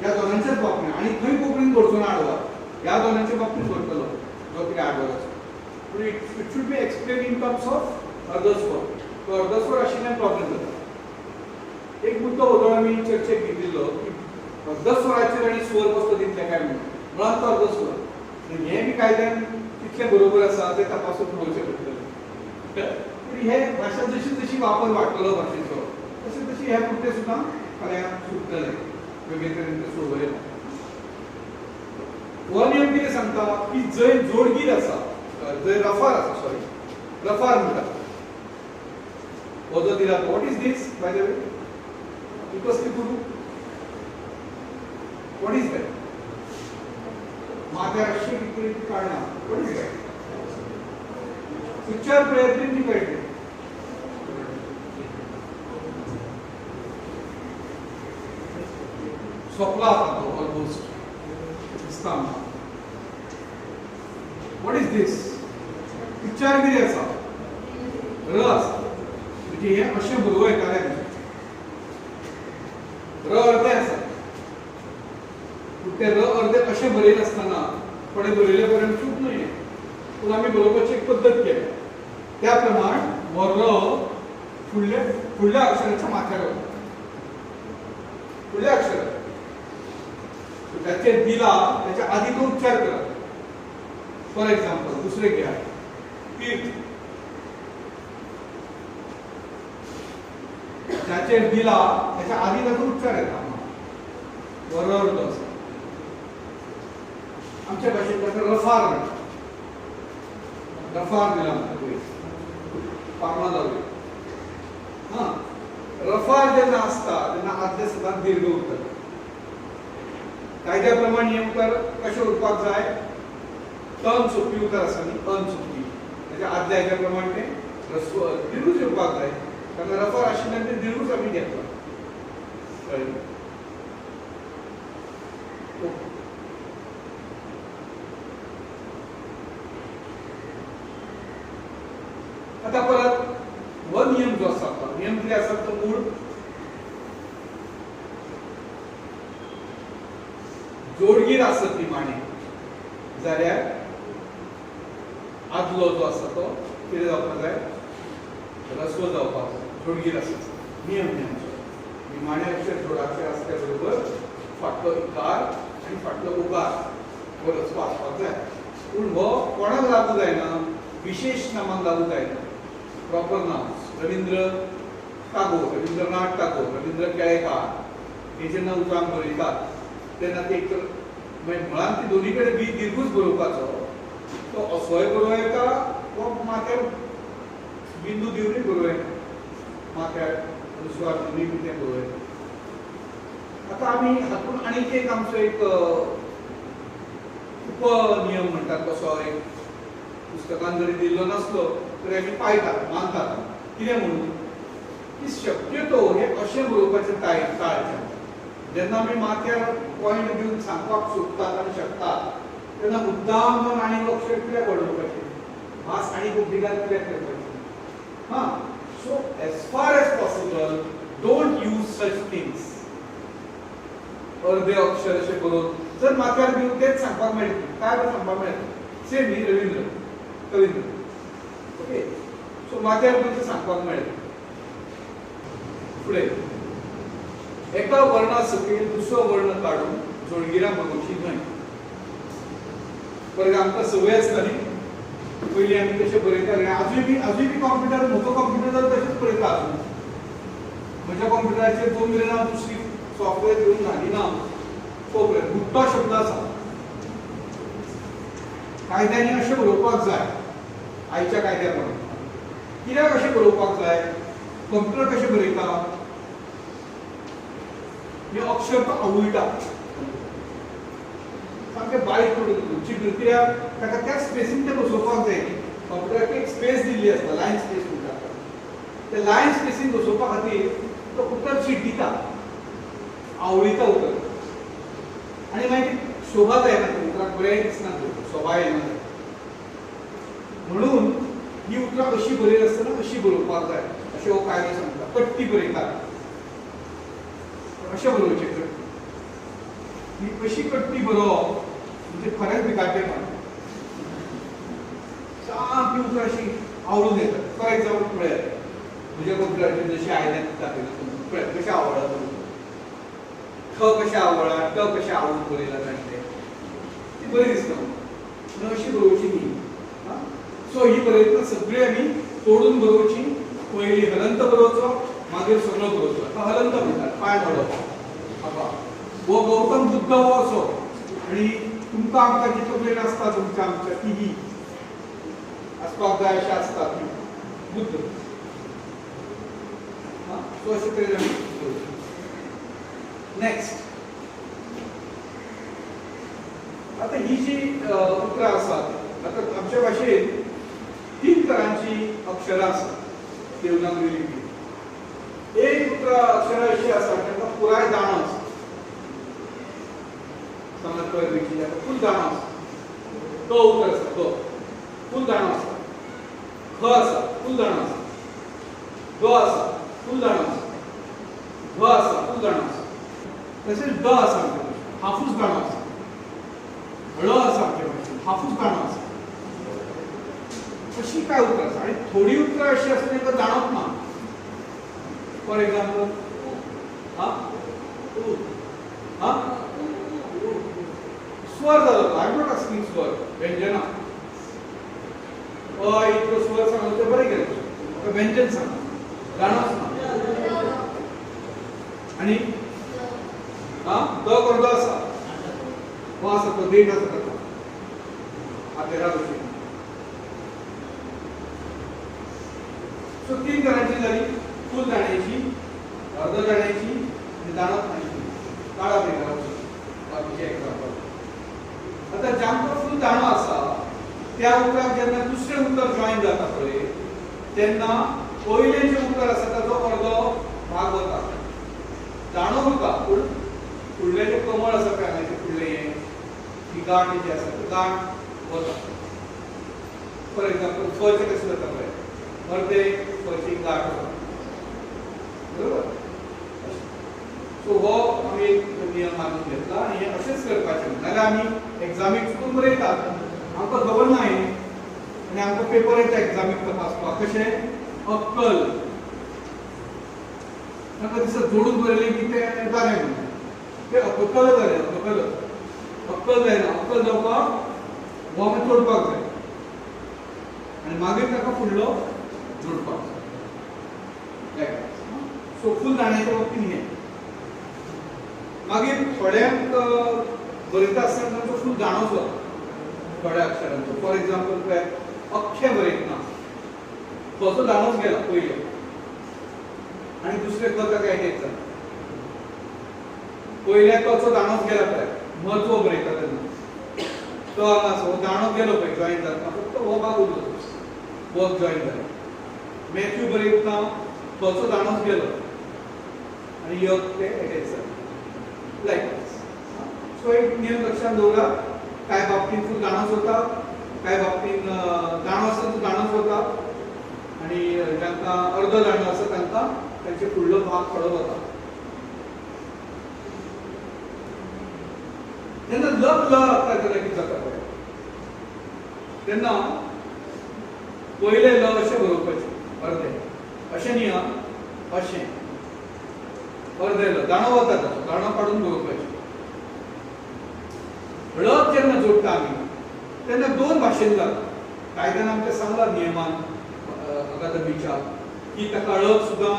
ह्या दोनांच्याच बाबतींत आनी खंय कोंकणीन घडचो ना आडवाद ह्या दोनांच्या बाबतीत घडटलो जो कितें आडवो आसा पूण it should be explain in terms of अर्धस्वर तो अर्धस्वर आशिल्ल्यान प्रॉब्लेम जाता एक मुद्दो वगळ आमी चर्चेक घेतिल्लो की अर्धस्वराचेर आनी स्वर कसो दितले काय म्हणून मुळात तो अर्धस्वर हें बी कायद्यान कितलें बरोबर आसा तें तपासून पळोवचें पडटलें पूण हे भाशा जशी जशी वापर वाडटलो भाशेचो तशें तशी हे मुद्दे सुद्दां फाल्यां सुटतले वेगळे तरेन ते सोडवले हो नियम कितें सांगता की जंय जोडगीर आसा जंय रफार आसा सॉरी रफार म्हणटा हो जो दिला what is this by the way ही कसली गुरू व्हॉट इज दॅट माथ्यार अशी विपरीत काढना व्हॉट इज दॅट उच्चार प्रयत्न ती कळते सोपला आता तो ऑलमोस्ट व्हॉट इज दिस उच्चार कितें आसा र आसा म्हणजे हे अशें बरोबर येताले र अर्दे आसा ते र अर्दे अशें बरयले आसतना कोणें बरयले पर्यंत चूक न्हय पूण आमी बरोवपाची एक पद्दत केली त्या प्रमाण हो र फुडल्या अक्षराच्या माथ्यार वता फुडल्या अक्षर त्याचे दिला त्याच्या आधी तो उच्चार करा फॉर एक्झाम्पल दुसरे घ्या तीर्थ त्याचे दिला त्याच्या आधी त्याचा उच्चार येता बरोबर तो आमच्या भाषेत त्याचा रफार म्हणतात रफार दिला पारमा लावली हा रफार जेन्ना आसता तेन्ना आदले सदांच दीर्घ उरता कायद्याप्रमाणे हे उतार कशें उरपाक जाय तन सोपी उतार आसा न्ही अन सोपी त्याच्या आदल्या हेच्या प्रमाणे ते दीर्घूच उरपाक जाय कारण रफार आशिल्ल्यान ते दीर्घूच आमी घेतला कळ्ळें आता परत हो नियम जो आसा तो नियम कितें आसा तो मूळ जोडगीर आसत निमाणे जाल्यार आदलो जो आसा तो कितें जावपाक जाय रस्व जावपाक जाय जोडगीर आसत नियम निमाणे अक्षर जोडाक्षर आसल्या बरोबर फाटलो इकार आनी फाटलो उकार हो रस्व आसपाक जाय पूण हो कोणाक लागू जायना विशेष नामांक लागू जायना प्रॉपर नाव रवींद्र टागोर रवींद्रनाथ टागोर रवींद्र केळेकार हे जेन्ना उतरांक बरयतात तेन्ना ते एक मुळांत ती दोन्ही कडेन बी दीर्घूच बरोवपाचो तो असोय बरोवं येता वा माथ्यार बिंदू दिवनूय बरोवं येता माथ्यार दुसऱ्या दोन्ही बी तें बरोवं येता आतां आमी हातूंत आनीक एक आमचो एक उपनियम म्हणटात तसो एक पुस्तकान जरी दिल्लो नासलो तरी आमी पाळटात मानतात कितें म्हणून की शक्यतो हे अशें बरोवपाचें टाळचें जेन्ना आमी माथ्यार पॉयंट दिवन सांगपाक सोदतात आनी शकतात तेन्ना मुद्दाम आनीक अक्षर कित्याक वाडोवपाचें भास आनीक उद्देगार कित्याक करपाचें हां so as far as possible don't use such things अर्दे अक्षर अशें बरोवन जर माथ्यार दिवन तेच सांगपाक मेळटा काय बरें सांगपाक मेळटा सेम न्ही रवींद्र कवींद्र ओके सो माथ्यार दिवन तें सांगपाक मेळटा फुडें एका वर्णा सकयल दुसरो वर्ण काढून जोडगिरां बरोवची न्हय बरें आमकां संवय आसताली पयलीं आमी कशें बरयताले आजूय बी कॉम्प्युटर म्हजो कॉम्प्युटर तशेंच बरयता आजून म्हज्या कॉम्प्युटराचेर जो मेरेन हांव दुसरी सॉफ्टवेअर घेवन घाली ना तो पर्यंत बुट्टो शब्द आसा कायद्यांनी अशें बरोवपाक जाय आयच्या कायद्या प्रमाणे कित्याक अशें बरोवपाक जाय कॉम्प्युटर कशें बरयता हे अक्षर तो आवळटा सामकें बारीक करून कित्याक ताका त्या स्पेसीन ते बसोवपाक जाय कॉम्प्युटराक एक स्पेस दिल्ली आसता लायन स्पेस म्हणटात ते लायन स्पेसीन बसोवपा खातीर तो उतर शीट दिता आवळीता उतर आनी मागीर शोभा जायना उतराक बरें दिसना शोभा येना म्हणून ही उतरां अशी बरयली आसतना अशी बरोवपाक जाय अशें हो कायदो सांगता कट्टी बरयतात अशें बरोवचें कट्टी ही कशी कट्टी बरोवप म्हणजे खरेंच भिकाटेपण सामकी उतर अशी आवडून येतात. फॉर एक्झाम्पल पळयात तुझ्या कॉम्प्युटराचेर जशी आयल्यात दाखयला पळयात कशें आवडला ख कशें आवडला ट कशें आवडून बरयला ताणें ती बरी दिसता पूण अशी बरोवची न्ही. सो ही बरयतना सगळी आमी तोडून बरोवची. पयली हलंत बरोवचो मागीर सगळो बरोवचो. आतां हलंत म्हणटात पांय मोडप आबा वो गौतम बुद्ध हो असो आनी तुमकां आमकां जी तकलेन आसता तुमच्या आमच्या ती ही आसपाक जाय अशें आसता ती बुद्ध. सो अशें तरेन आमी बरोवचें. नेक्स्ट आता ही जी उतरां आसात आता आमच्या भाशेन 3 तरांची अक्षरां आसात देवनागरी लिपीन. एक अक्षरां अशी आसा ताका पुराय दाणो आसा. समज पयलीची ताका फूल दाणो आसा. क उतर आसा क फूल दाणो आसा. ख आसा फूल दाणो आसा. ग आसा फूल दाणो आसा. भ आसा फूल दाणो आसा. तशेंच ड आसा हाफूस दाणो आसा. ळ आसा आमच्या भाशेन हाफूस दाणो आसा. अशी काय उतरां आसा आनी थोडी उतरां अशी आसा ताका दाणोच ना. फॉर एक्झाम्पल स्वर जालो. आय एम नॉट आस्किंग स्वर व्यंजना इतलो स्वर सांगलो ते बरें केलें. व्यंजन सांग दाणोच ना. आनी द कर्दो आसा हो आसा तो देठ आसा ताका आतेरा भशेन. सो 3 तरांची जाली फूल दाण्याची अर्द दाण्याची आनी दाणोच नाची. काळा बेगाराची बाकीचे एक्झाम्पल. आता जांकां फूल दाणो आसा त्या उतराक जेन्ना दुसरें उतर जॉइन जाता पळय तेन्ना पयलें जें उतर आसा ताचो अर्दो भाग वता. दाणो उरता पूण फुडलें जें कमळ आसा पळय हांगाचें फुडलें ही गांठ जी आसा ती गांठ वता. फॉर एक्झाम्पल फचें कशें जाता पळय अर्दे फची गांठ वता. बरोबर. सो हो आमी एक नियम मानून घेतला आनी हें अशेंच करपाचें. नाजाल्यार आमी एक्झामीक चुकून बरयतात आमकां खबर ना हें आनी आमकां पेपर येता एक्झामीक तपासपाक कशें अक्कल ताका दिसता जोडून बरयलें की तें जालें म्हणून. तें अक्कल जालें अक्कल जायना. अक्कल जावपाक हो आमी तोडपाक जाय आनी मागीर ताका फुडलो जोडपाक जाय. सो फूल दाण्याच्या बाबतींत हें. मागीर थोड्यांक बरयता आसतना तांचो फूल दाणोच वता थोड्या अक्षरांचो. फॉर एक्झाम्पल पळय अख्खें बरयतना खचो दाणोच गेला पयलो आनी दुसरें ख ताका एटॅच जाता. पयल्या कचो दाणोच गेला पळय म्हत्व बरयता तेन्ना तो हांगा आसा हो दाणो गेलो पळय जॉइन जाता फक्त हो भाग उरलो वर्क जॉइन जालें. मॅथ्यू बरयतना खचो दाणोच गेलो आनी य ते एटॅच जालें. लायक सो एक नियम लक्षात दवरा. काय बाबतींत फूल दाणोच वता काय बाबतींत दाणो आसा तो दाणोच वता आनी जांकां अर्द दाणो आसा तांकां तांचे फुडलो भाग खडो वता. जेन्ना ल लागता जाल्यार कितें जाता पळय तेन्ना पयलें ल अशें बरोवपाचें अर्दें अशें न्ही अशें अर्दें ल दाणो वता ताचो दाणो काडून बरोवपाचें. ळक जेन्ना जोडटा आमी तेन्ना 2 भाशेन जाता. कायद्यान आमच्या सांगला नियमान अकादमीच्या की ताका ळक सुद्दां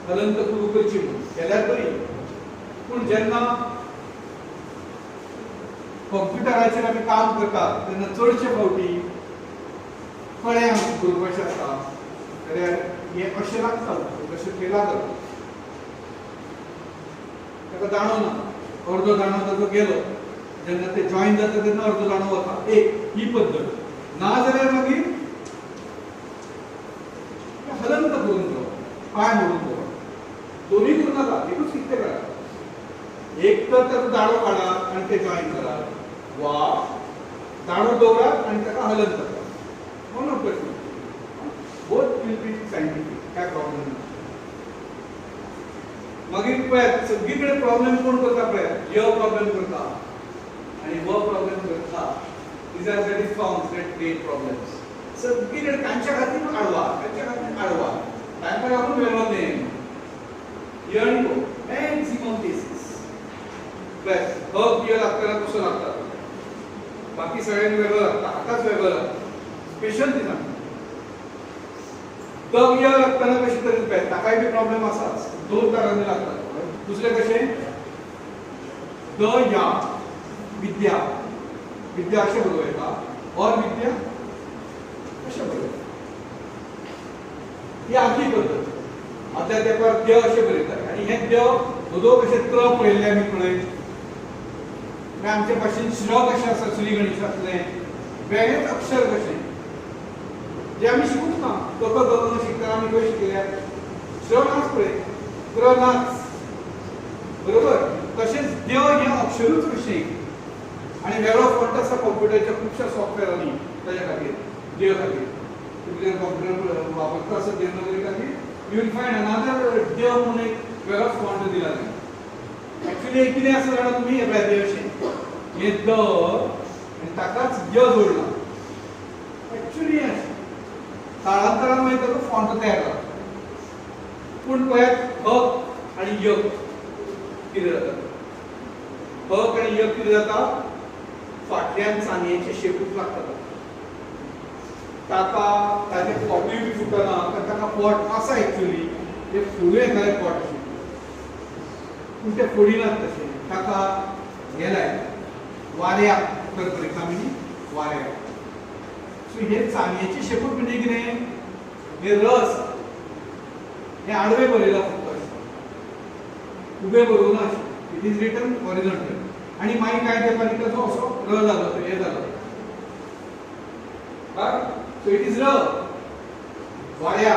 हलंत सुरू करची म्हणून केल्यार बरी. पूण जेन्ना कॉम्प्युटराचेर आमी काम करतात तेन्ना चडशे फावटी कळ्यांक बरोवपाचें आसता जाल्यार हें अशें लागता तशें केला जाता ताका दाणो ना. अर्दो दाणो ताचो गेलो जेन्ना ते जॉइन जाता तेन्ना अर्दो दाणो वता. एक ही पद्दत. ना जाल्यार मागीर हलंत करून घेवप पांय मोडून घेवप दोनूय करूं नाका एकूच कितें करा. एक तर ताचो दाणो काडात आनी ते जॉइन करात वा दाणो दवरात आनी ताका हलंत करात. नो नो प्रश्न बोथ विल बी सायंटिफीक काय प्रॉब्लेम ना. मागीर पळयात सगळी कडेन प्रॉब्लेम कोण करता पळयात य प्रॉब्लेम करता आनी आणि व प्रॉब्लेम करता these are the forms that create problems. सगळीकडे कांच्या खातीर आडवा टायमार आपण वेगळो नेम आणि गो मॅक्सिमम केसेस बस हक ये लागताना कसं लागतात बाकी सगळ्यांनी वेगळं लागतं आताच वेगळं लागतं स्पेशल दिना दग या लागताना कशी तरी पाहिजे ताकाय बी प्रॉब्लेम असाच दोन तरांनी लागतात दुसरे कसे द या विद्या असे बरोबर और विद्या अशा बरोबर ही आखी पद्धत आता तेपार द असे बरयतात आणि हे द दोदो कसे त्र पळयल्ले आमी पळय आमच्या भाशेन श्र कशें आसा चुली गणितांतले वेगळेच अक्षर कशें जे आमी शिकूंक ना तो दोन शिकता आमी खंय शिकल्या श्र नाच पळय त्र नाच बरोबर तशेंच द हें अक्षरूच कशें आणि वेगळो फॉन्ट आसा कॉम्प्युटरच्या खुबशा सॉफ्टवेअरांनी ताच्या खातीर देव खातीर तुमचे कॉम्प्युटर वापरता आसत देवनागरी खातीर यू विल फायंड अनादर देव म्हणून एक वेगळो फॉन्ट दिला नाही ऍक्च्युली कितें आसा जाणा तुमी हे पळय देवशें हे द आनी ताकाच य जोडला ऍक्च्युली हें काळांतरान मागीर ताचो फॉन्ट तयार जाता पूण पळयात हक आनी य कितें जाता हक आनी य कितें जाता फाटल्यान चानयेचे शेपूट लागतात ताका ताचे पोटूय बी फुटना ताका पोट आसा एक्चुअली ते फुडून येताले पोट अशें पूण ते फोडिनात तशें ताका गेलाय वाऱ्याक करता आमी वाऱ्याक सो हे चानयेचे शेपूट म्हणजे कितें हे रस हे आडवे बरयला फक्त उबे बरोवना अशें इट इज रिटन हॉरिझॉन्टल आणि मागीर काय ते पालिकाचो असो र जालो तो हे जालो सो इट इज र वाऱ्या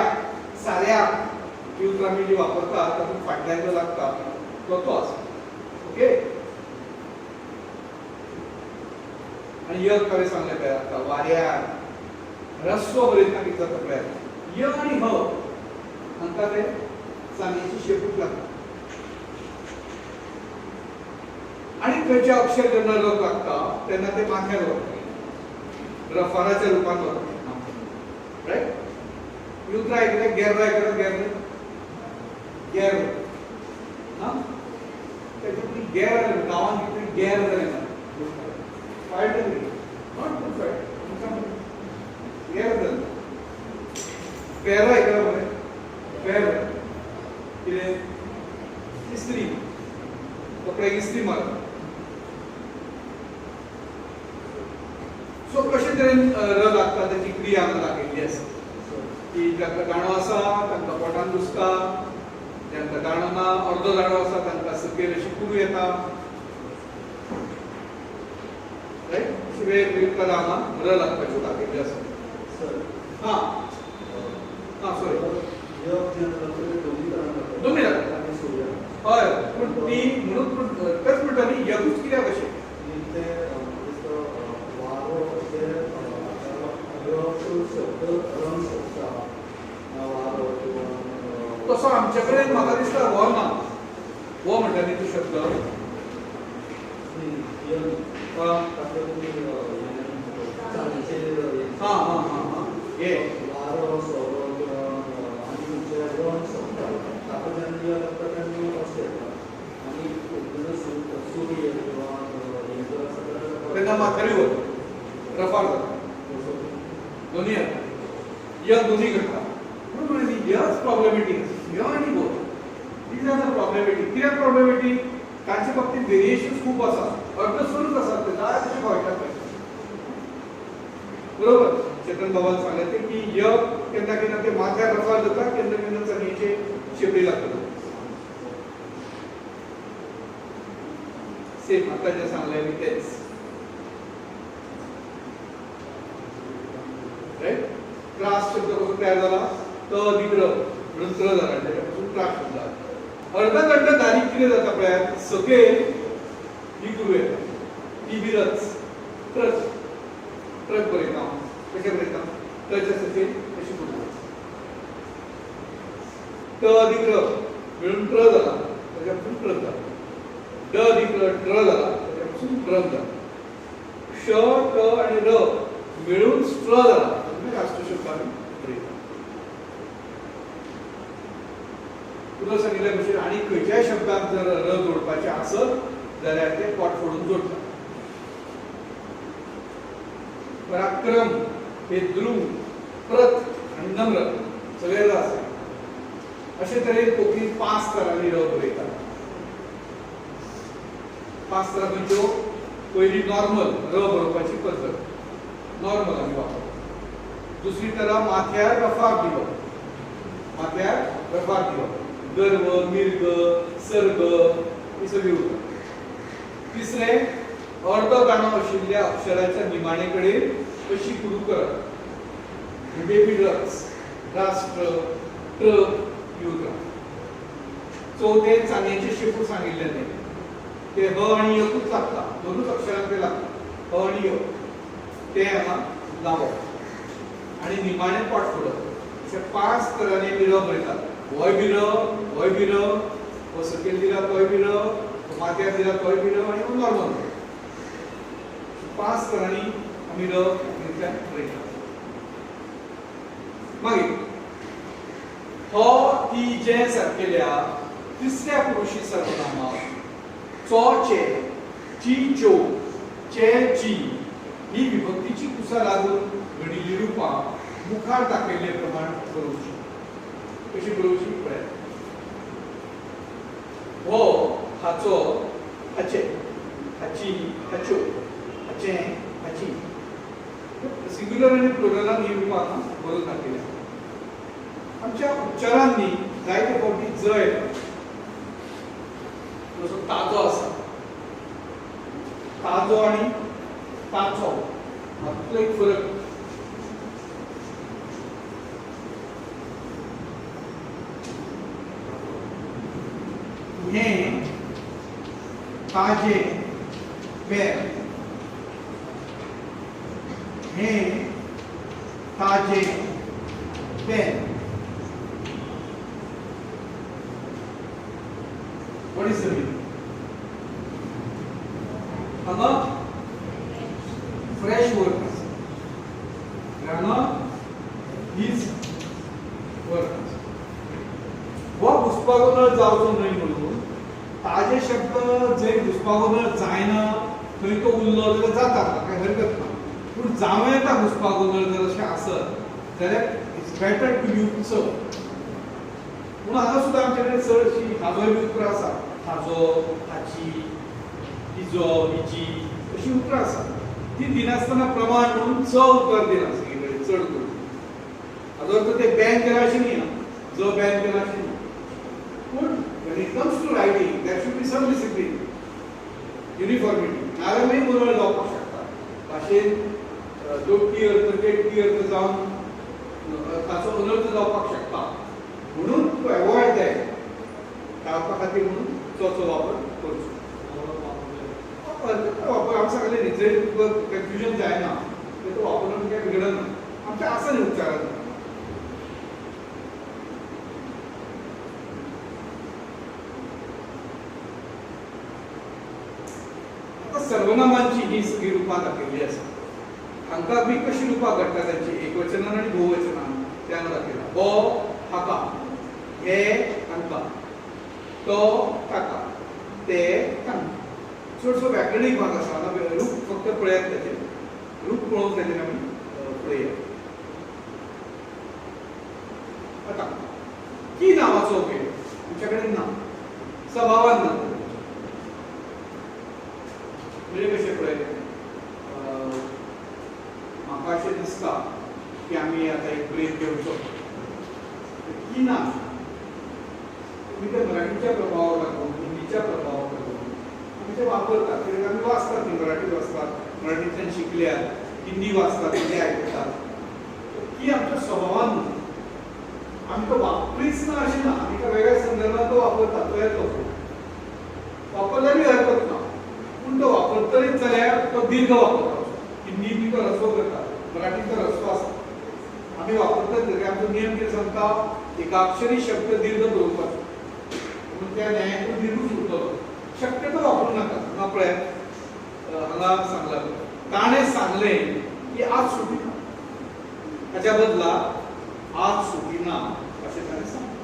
साऱ्या किंवा आमी जी वापरता तातूंत फाटल्यान जो लागता तो आसा ओके आणि य कवे सांगले पळय आता वाऱ्या रस्व बरयतना कितें जाता पळय य आनी ह हांकां ते चानयेची शेपूट लागता आणि खंयचे अक्षर जेन्ना र लागता तेन्ना ते माथ्यार वता रफाराच्या रुपान वता रायट यू ट्राय केलें गेर ना त्याच्यातली गेर गांवांत कितें गेर जालें ना फायट नॉट गुड फायट गेर जालें पेर आयकलां मरे पेर कितें इस्त्री कपड्याक इस्त्री मारप सो कशे तरेन र लागता त्याची क्रिया आमकां दाखयल्ली आसा की जांकां दाणो आसा तांकां पोटान दुसता जांकां दाणो ना अर्दो दाणो आसा तांकां सकयल अशी कुरू येता रायट वेगवेगळी तरा हांगा र लागपाच्यो दाखयल्ल्यो आसा हां सॉरी दोन्ही लागता हय पूण ती म्हणून तेच म्हणटा न्ही यगूच कित्याक अशें तसो आमचे कडेन म्हाका दिसता हो ना हो म्हणटा न्ही तो शब्द हे तेन्ना माथारी वता रफार जाता दोन्ही येता य दोन्ही घडटा म्हणून यच प्रॉब्लेमेटीक य आनी गो दीज आर द प्रॉब्लेमेटीक कित्याक प्रॉब्लेमेटीक तांचे बाबतीत व्हेरिएशन्स खूब आसा अर्धस्वरूच आसात ते जाय तशें कळटात बरोबर चेतन बाबान सांगलें की य केन्ना केन्ना ते माथ्यार रफार जाता केन्ना केन्ना चनयेचे शेपडी लागता सेम आता जे सांगलें तेच राइट त्रास शब्द कसो तयार जाला त दिग्र म्हणून त्र जाला त्याच्यापासून त्रास शब्द अर्धदंड धारी कितें जाता पळयात सकयल ही गुरू येता ती बिरच ट्रक बरयता कशें बरयता ट्रच्या सकयल अशी गुरू त दिग्र म्हणून ट्र जाला त्याच्यापासून ट्रक जाला ड दिग्र ट्र जाला त्याच्यापासून ट्रक जाला श ट आणि र मिळून स्ट्र जाला तुम्ही राष्ट्रशब्दाने बरयता. तुला सांगितल्या भशेन आणि खंयच्याय शब्दात जर र जोडपाचे आसत जाल्यार ते पोट फोडून जोडटा. पराक्रम हे ध्रुव प्रत आणि नम्र सगळे र आसा. अशे तरेन कोंकणीत 5 तरांनी र बरयतात. 5 तरां खंयच्यो? पयली नॉर्मल र बरोवपाची पद्दत नॉर्मल आमी वापरतात. दुसरी तरा माथ्यार रफाक दिवप, माथ्यार रफाक दिवप, गर्व मिर्ग सर्ग ही सगळी उरतात. तिसरे अर्ध गाणो आशिल्ल्या अक्षराच्या निमाणे कडेन कशी सुरू करप म्हणजे बिडक्स राष्ट्र ट्रक ही उरतात. चौथे चान्याचे शेपूट सांगिल्ले नाही ते ह आणि यकूच लागता, दोनूच अक्षरांक ते लागता, ह आणि य ते हांगा लावप आणि निमाणे पोट फोडप. अशे 5 तरांनी आमी र बरयतात. होय बी र, होय बी र, हो सकयल दिला तोय बी र, हो माथ्यार दिला तोय बी र आणि हो नॉर्मल. 5 तरांनी आमी र बरयतात. मागीर हो ती जे सारकेल्या तिसऱ्या पुरुषी सर्वनामा चो चे ची चो चे ची ही विभक्तीची कुसा लागून घडिल्ली रूपां मुखार दाखयल्ले प्रमाण बरोवची. कशी बरोवची पळय. हो हाचो हाचे हाची हाच्यो हाचे हाची सिंग्युलर आणि प्लुरलान ही रूपां बरोवन दाखयल्या. आमच्या उच्चारांनी जायते फावटी ज येता. जसो ताजो आसा, ताजो आणि ताचो हातूंतलो एक फरक. हे ताजे बेर, हे ताजे बेर. What is the meaning? हांगा फ्रेश वर्क आसा, हांगा हीज वर्क आसा. हो घुसपागोंदळ जावचो न्हय म्हणून ताजे शब्द जंय घुसपागोंदळ जायना थंय तो उरलो जाल्यार जाता, काय हरकत ना. पूण जावं येता घुसपागोंदळ जर अशें आसत जाल्यार इट्स बेटर टू यूज च. पूण हांगा सुद्दां आमचे कडेन चडशी हाजोय बी उतरां आसा. हाजो हाची हिजो हिची अशी उतरां आसा. ती दिनासतना प्रमाण म्हणून च उतर दिना सगळे कडेन चड करून. हाजो अर्थ ते बॅन केला अशें न्ही, जो बॅन केला अशें न्ही. पूण when it comes to writing there should be some discipline, uniformity. नारायणय मुरळ जावपाक शकता. भाशेन दोट्टी अर्थ तेट्टी अर्थ जावन ताचो अनर्थ जावपाक शकता. म्हणून तो अवॉइड जाय टाळपा खातीर म्हणून चोचो वापर करचो. वापर आमी सांगले न्ही जर तुका कन्फ्युजन जायना तर तो वापरून काय बिगडना. आमच्या आसा न्ही उच्चारांत. सर्वनामांची ही सगळी रूपां दाखयल्ली आसा. हांकां बी कशी रूपां घडटा तांची एकवचनान आणि बहुवचनान ते हांगा दाखयला. हो हाका, हे हांकां, तो ताका, ते तांकां. चडसो व्याकरणीक भाग आसा. रूप फक्त पळयात ताचेर, रूप पळोवन ताचेर आमी पळया. आतां की नांवाचो उपेग तुमच्या कडेन ना, स्वभावान ना. म्हणजे कशें पळय म्हाका अशें दिसता की आमी आतां एक ब्रेक घेवचो. की ना तुमी ते मराठीच्या प्रभावाक लागून हिंदीच्या प्रभावाक लागून आमी ते वापरतात. कित्याक आमी वाचतात न्ही, मराठी वाचतात, मराठींतल्यान शिकल्यात, हिंदी वाचतात, हिंदी आयकतात. की आमच्या स्वभावान ना. आमी तो वापरीच ना अशें ना. आमी एका वेगळ्या संदर्भात तो वापरतात. तो येतो वापरल्यारूय हरकत ना. पूण तो वापरतलीच जाल्यार तो दीर्घ वापरता. हिंदीन बी तो रस्व करता, मराठीन तो रस्व आसता. आमी वापरतात तरी आमचो नियम कितें सांगता, एकाक्षरी शब्द दीर्घ बरोवपाचो. पूण त्या न्यायातून दीर्घूच उरतलो. शक्यतो वापरूं नाका. हांगा पळयात हांगा सांगला ताणे सांगले की आज सुटी ना, ताच्या बदला आज सुटी ना अशें ताणें सांगलें.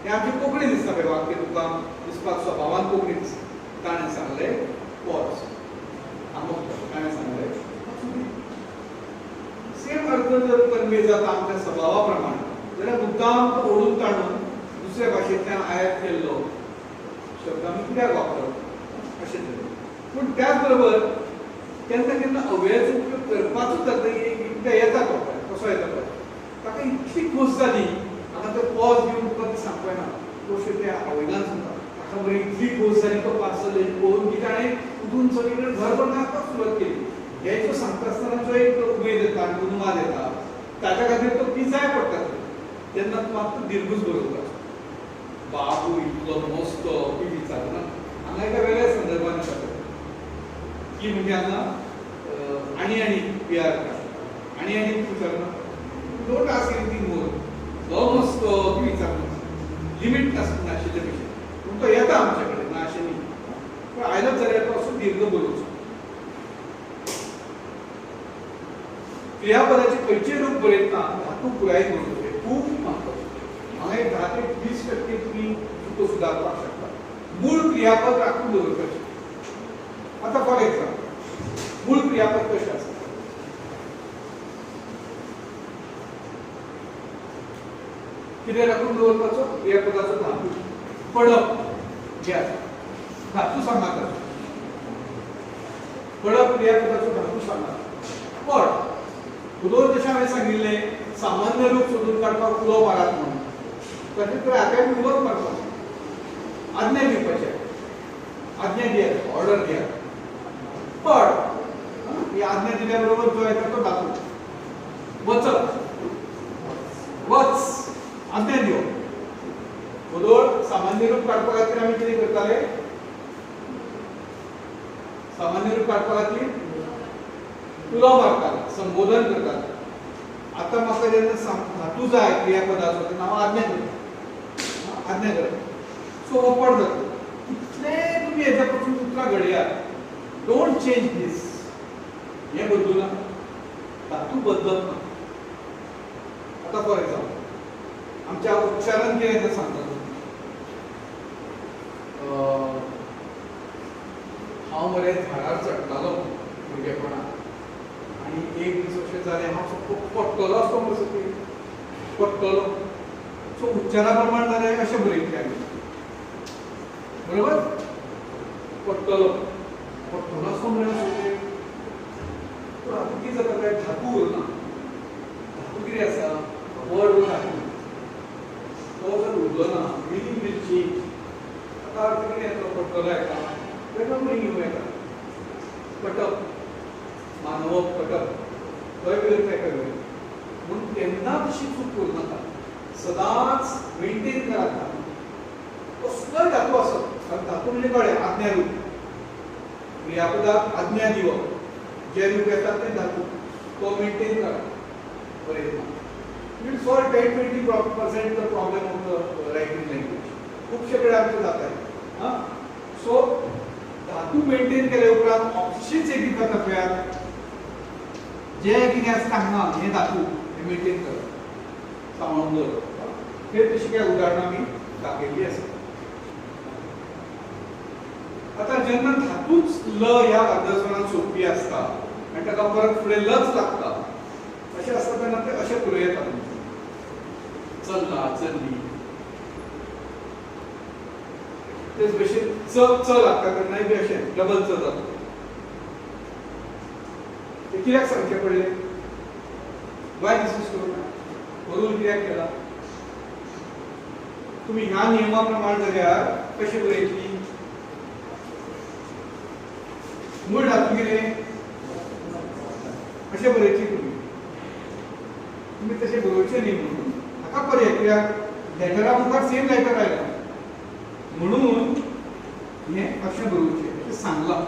हें आमची कोंकणी दिसता पळय वाक्य, तुका दिसपाक स्वभावान कोंकणी दिसता. ताणें सांगलें वच, अमूक ताणें सांगलें सेम अर्थ जर कन्वे जाता आमच्या स्वभावा प्रमाण जाल्यार मुद्दाम तो ओडून ताणून दुसऱ्या भाशेंतल्यान आयात केल्लो शब्द आमी कित्याक वापरप अशें तरेन. पूण त्याच बरोबर केन्ना केन्ना अव्ययाचो उपयोग करपाचो जाता एकदां येता तो पळय, कसो येता पळय, ताका इतली खोस जाली हांगा तो पॉज घेवन तुका ती सांगपा ना, कशें तें आवयल्यान सांगता. ताका बरी इतली खोस जाली तो पार्सल पळोवन की ताणें उठून सगळी कडेन घरभर नाचपाक सुरवात केली. हे जो सांगता आसतना जो एक उमेद येता, उन्माद येता, ताच्या खातीर तो पिजाय पडटा तेन्ना तूं मात्र दिर्घूच बरोवपाचो. बाबू इतलो मस्तो की विचारना. हांगा एका वेगळ्या संदर्भान येता की म्हणजे हांगा आनी पियार आनी विचारना, डोंट आस्क एनीथिंग मोर, तो मस्तो की विचारना. लिमीट नाशिल्ले भशेन पूण तो येता आमचे कडेन, ना अशें न्ही. पूण आयलोच जाल्यार तो असो दीर्घ बरोवचो. क्रियापदाचे खंयचेय रूप बरयतना धातू पुराय बरोवचे खूब महत्वाचें. हांगा एक 10 ते 20% तुमी चुको सुदारपाक शकता. मूळ क्रियापद राखून दवरपाचें. आतां फॉर एक्झाम्पल मूळ क्रियापद कशें आसता, कितें राखून दवरपाचो? क्रियापदाचो धातू. पडप घ्या, धातू सांगात. पडप क्रियापदाचो धातू सांगात. पड उलोवन जशें हांवें सांगिल्लें सामान्य रूप सोदून काडपाक उलो मारात म्हणून, तशें तर हाका उलोवप मारपाचें, आज्ञा दिवपाचें, आज्ञा दियात, ऑर्डर दियात. पड ही आज्ञा दिल्या बरोबर जो येता तो धातू. वचप, वच, आज्ञा दिवप. उलोवन सामान्य रूप काडपा खातीर आमी कितें करताले? सामान्य रूप काडपा खातीर उलो मारताले, संबोधन करताले. आतां म्हाका जेन्ना धातू जाय क्रियापदाचो तेन्ना हांव आज्ञा करता, आज्ञा करता. सो हो पड जाता. कितले तुमी हेच्या पासून उतरां घडयात, डोंट चेंज दीस. हें बदलूना, धातू बदलत ना. आतां फॉर एक्झाम्पल आमच्या उच्चारण कितें तें सांगता. हांव मरे झाडार चडटालो भुरगेपणांत आनी एक दीस अशें जालें हांव सामको पडटलो असो मरे सकयल पडटलो. सो उच्चारा प्रमाण जाल्यार अशें बरयतले आमी, बरोबर? पडटलो, पडटलो असो मरे सकयल. पूण हातूंत कितें जाता काय, धातू उरना. धातू कितें आसा? वर्ड धातू. तो जर उरलो ना, मिनींग वील चेंज. आतां अर्थ कितें येता? पडटलो येता, तेका मिनींग येता. पटप, मानवप, पटप, खंय वेळ तेका वेळ. म्हणून केन्ना तशी चूक करूं नाका. सदांच मेंटेन करात. कसलोय धातू आसत, कारण धातू म्हणजे कळ्ळें आज्ञा रूप. क्रियापदाक आज्ञा दिवप, जे रूप येता तें धातू, तो मेंटेन करात बरयतना. It will solve 10-20% the problem of the writing language. खुबशे कडेन आमचें जाता. सो धातू मेंटेन केले उपरांत अशीच एक दिता पळयात, जे कितें आसता हांगा हे धातू हे मेंटेन करप, सांबाळून दवरप. हे तशी काय उदाहरणां आमी दाखयल्लीं आसा. आतां जेन्ना धातूच ल ह्या अर्धस्वरांत सोंपी आसता आनी ताका परत फुडें लच लागता, अशें आसता तेन्ना ते अशें करूं येता. चल्ला, चल्ली, तेच भशेन च लागता तेन्नाय बी अशें डबल च जाता. ते कित्याक सांगचें पडलें? Why this is so? बरोवन कित्याक केला? तुमी ह्या नियमा प्रमाण जाल्यार कशें बरयतलीं? मूळ धातू कितें? अशें बरयतलीं तुमी. तुमी तशें बरोवचें न्ही म्हणून हाका पर्याय. कित्याक लेटरा मुखार सेम लेटर आयला म्हणून हें अशें बरोवचें, अशें सांगलां,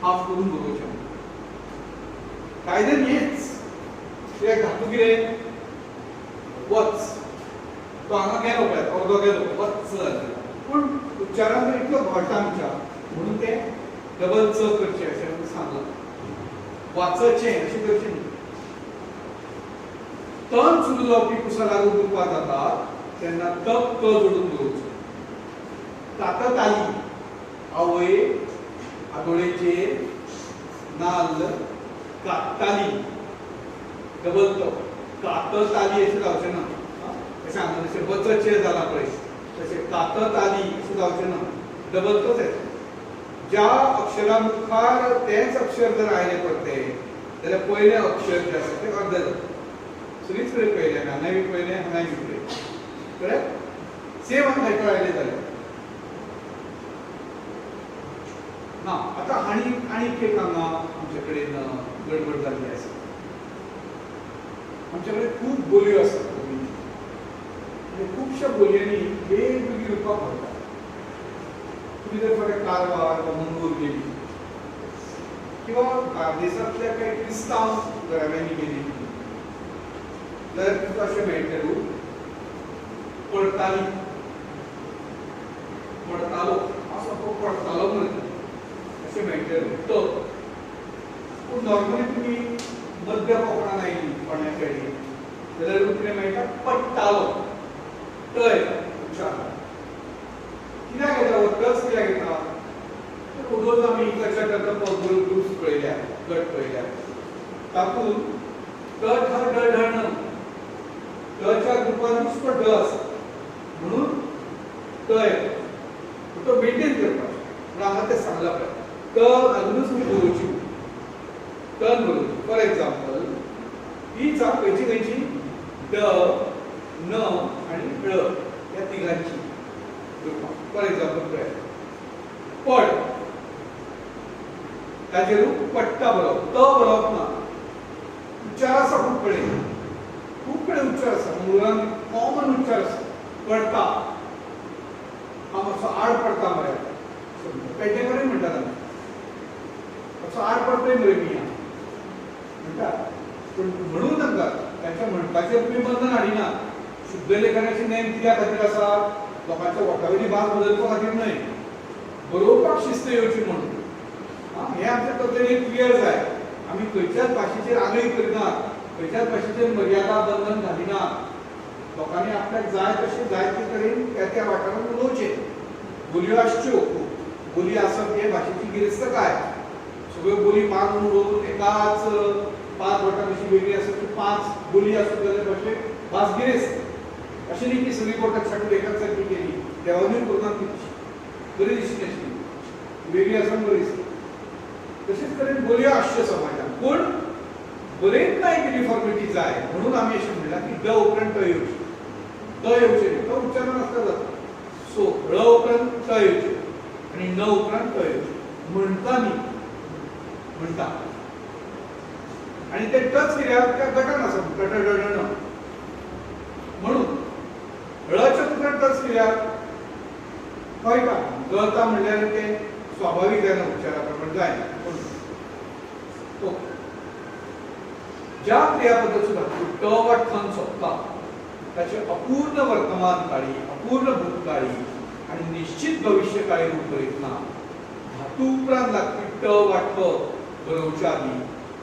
हाफ करून बरोवचें. कायद्यान हेच. कित्याक धातू कितें? वच. तो हांगा गेलो पळय, अर्दो गेलो, वच जालें. पूण उच्चारांत इतलो घोळटा आमच्या म्हणून तें डबल च करचें अशें सांगलां. वाचचें अशें करचें न्ही. तन सुरू जावपी कुसा लागू रुपां जाता तेन्ना तक त जोडून दवरचो. तातताली आवय आदोळेचेर नाल्ल कातताली डबल तो कातताली अशें जावचें ना. अशें हांगा जशें वचचें जालां पळय तशें कातताली अशें जावचें ना. डबल तोच येता. ज्या अक्षरा मुखार तेच अक्षर जर आयलें पडटे जाल्यार पयलें अक्षर जें आसा तें अर्दें जाता. सगळीच कडेन पयलें हांगाय बी पयलें हांगाय बी पयलें. करेक्ट. सेम हांगा आयलें जाल्यार ना. आतां आनीक एक हांगा आमचे कडेन गडबड जाल्ली आसा. आमचे कडेन खूब बोलयो आसात कोंकणीच्यो. आनी खुबश्या बोलयांनी वेगवेगळी रुपां पडटात. तुम्ही जर फकत कारवार वा मंगूर गेली किंवा बार्देसांतल्या काही क्रिस्तांव घराण्यांनी गेली जाल्यार तुका अशें मेळटलें पडताली पडतालो असो पडतालो म्हणटा अशें मेळटलें. तो पूण नॉर्मली तुमी मध्य कोंकणान आयली कोण्या कडेन जाल्यार कितें मेळटा पडटालो. तय उच्चार कित्याक येता टच कित्याक येता. रोज आमी कशें करता ग्रुप्स पळयल्या गट पळयल्या तातूंत ट हा ड ढ ण टच्या ग्रुपांतूच तो ड आसा म्हणून तय तो मेंटेन करपाचो. पूण हांगा तें सांगलां पळय त घालूनच तुमी बरोवची. टन बरोवची. फॉर एग्जांपल ही जाप खंयची ड न आनी ळ ह्या तिगांची ग्रुपां. फॉर एग्जांपल पळय पड ताचेर पडटा बरोवप. त बरोवप ना. उच्चार आसा खूब कडेन उच्चार आसा. मंगळुरान कॉमन उच्चार आसा पडटा. हांव मातसो आड पडटा मरे पेडणेकरूय म्हणटात आमी मातसो आड पडटय मरे मी म्हणटा. पूण म्हणून नाका तांच्या म्हणपाचेर तुमी बंधन हाडिना. शुद्ध लेखनाचे नेम कित्या खातीर आसा. लोकांच्या ओठावयली भास बदलपा खातीर न्हय. बरोवपाक शिस्त येवची म्हणून. हे आमच्या तकलेन क्लियर जाय. आमी खंयच्याच भाशेचेर आगळी करिनात. खंयच्याच भाशेचेर मर्यादा बंधन घालिनात. लोकांनी आपल्याक जाय तशें जाय ते तरेन त्या त्या वाठारांत उलोवचें. बोलयो आसच्यो. बोली आसप हे भाशेची गिरेस्तकाय. सगळ्यो बोली मारून उडोवन एकाच 5 बोटां कशी वेगळी आसत की 5 बोली आसत जाल्यार भाशेक भास गिरेस्त. अशें न्ही की सगळीं बोटां सारकी एकाच सारकी केली. देवानूय करनात ती बरी दिसली नासली. वेगळी आसन बरी दिसली. तशेंच तरेन बोलयो आसच्यो समाजांत. पूण बरयतना एक युनिफॉर्मिटी जाय म्हणून आमी अशें म्हणलां की ड उपरांत ट येवची. ट येवचें न्ही. तो उच्चारण आसता जाता. सो ळ उपरांत ट येवचें आनी न उपरांत ट येवचें. म्हणटा न्ही म्हणटा. आनी ते टच कित्याक त्या गटान आसा ट ट ड ण म्हणून ळच्या उपरांत टच कित्याक कळटा. गळटा म्हणल्यार तें स्वाभावीक जायना उच्चारा प्रमाण जायना. पूण ज्या क्रियापदाचो धातू ट वा ठन सोंपता ताचे अपूर्ण वर्तमान काळी अपूर्ण भूतकाळी आनी निश्चित भविष्यकाळी रूप बरयतना धातू उपरांत लागपी ट वा ठ बरोवच्या आदी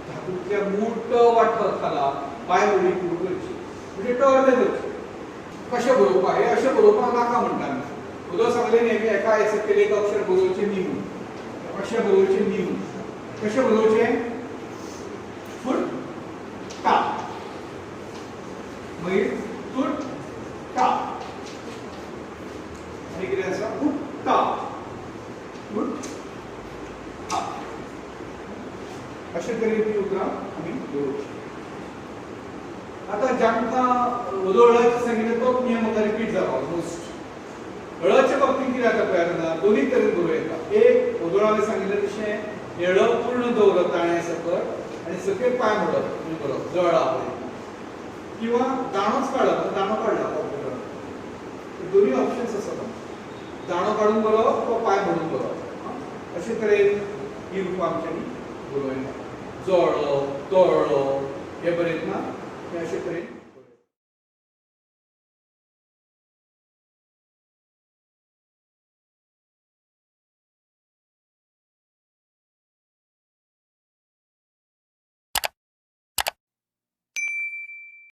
धातूंतल्या मूळ ट वा ठ खाला पांयवडी पूर्ण करची. म्हणजे ट अर्दें करचें. कशें बरोवपाक हे अशें बरोवपाक नाका म्हणटा आमी. उदो सांगलें न्ही एका एसकेन एक अक्षर बरोवचें न्ही म्हणून. अशें बरोवचें न्ही म्हणून. कशें बरोवचें. फूट टा मागीर तूट टा आनी कितें आसा उट्टा उट टा अशें तरेन ती उतरां आमी बरोवची. आतां जांकां वदोळाचें सांगिल्लें तोच नियम आतां रिपीट जाला ऑलमोस्ट. हळाच्या बाबतींत कितें जाता पळय जाणा दोनूय तरेन बरोवं येता. एक वदोळ हांवें सांगिल्लें तशें हेळ पूर्ण दवरप ताळ्या सकट आनी सकयल पांय मोडप म्हणून बरोवप जळा किंवा दाणोच काडप. दाणो काडला दोनूय ऑप्शन्स आसात. दाणो काडून बरोवप वा पांय मोडून बरोवप. अशे तरेन ही रुपां आमच्यांनी बरोवं येता. जळ्ळो तळ्ळो हे बरयतना हे अशे तरेन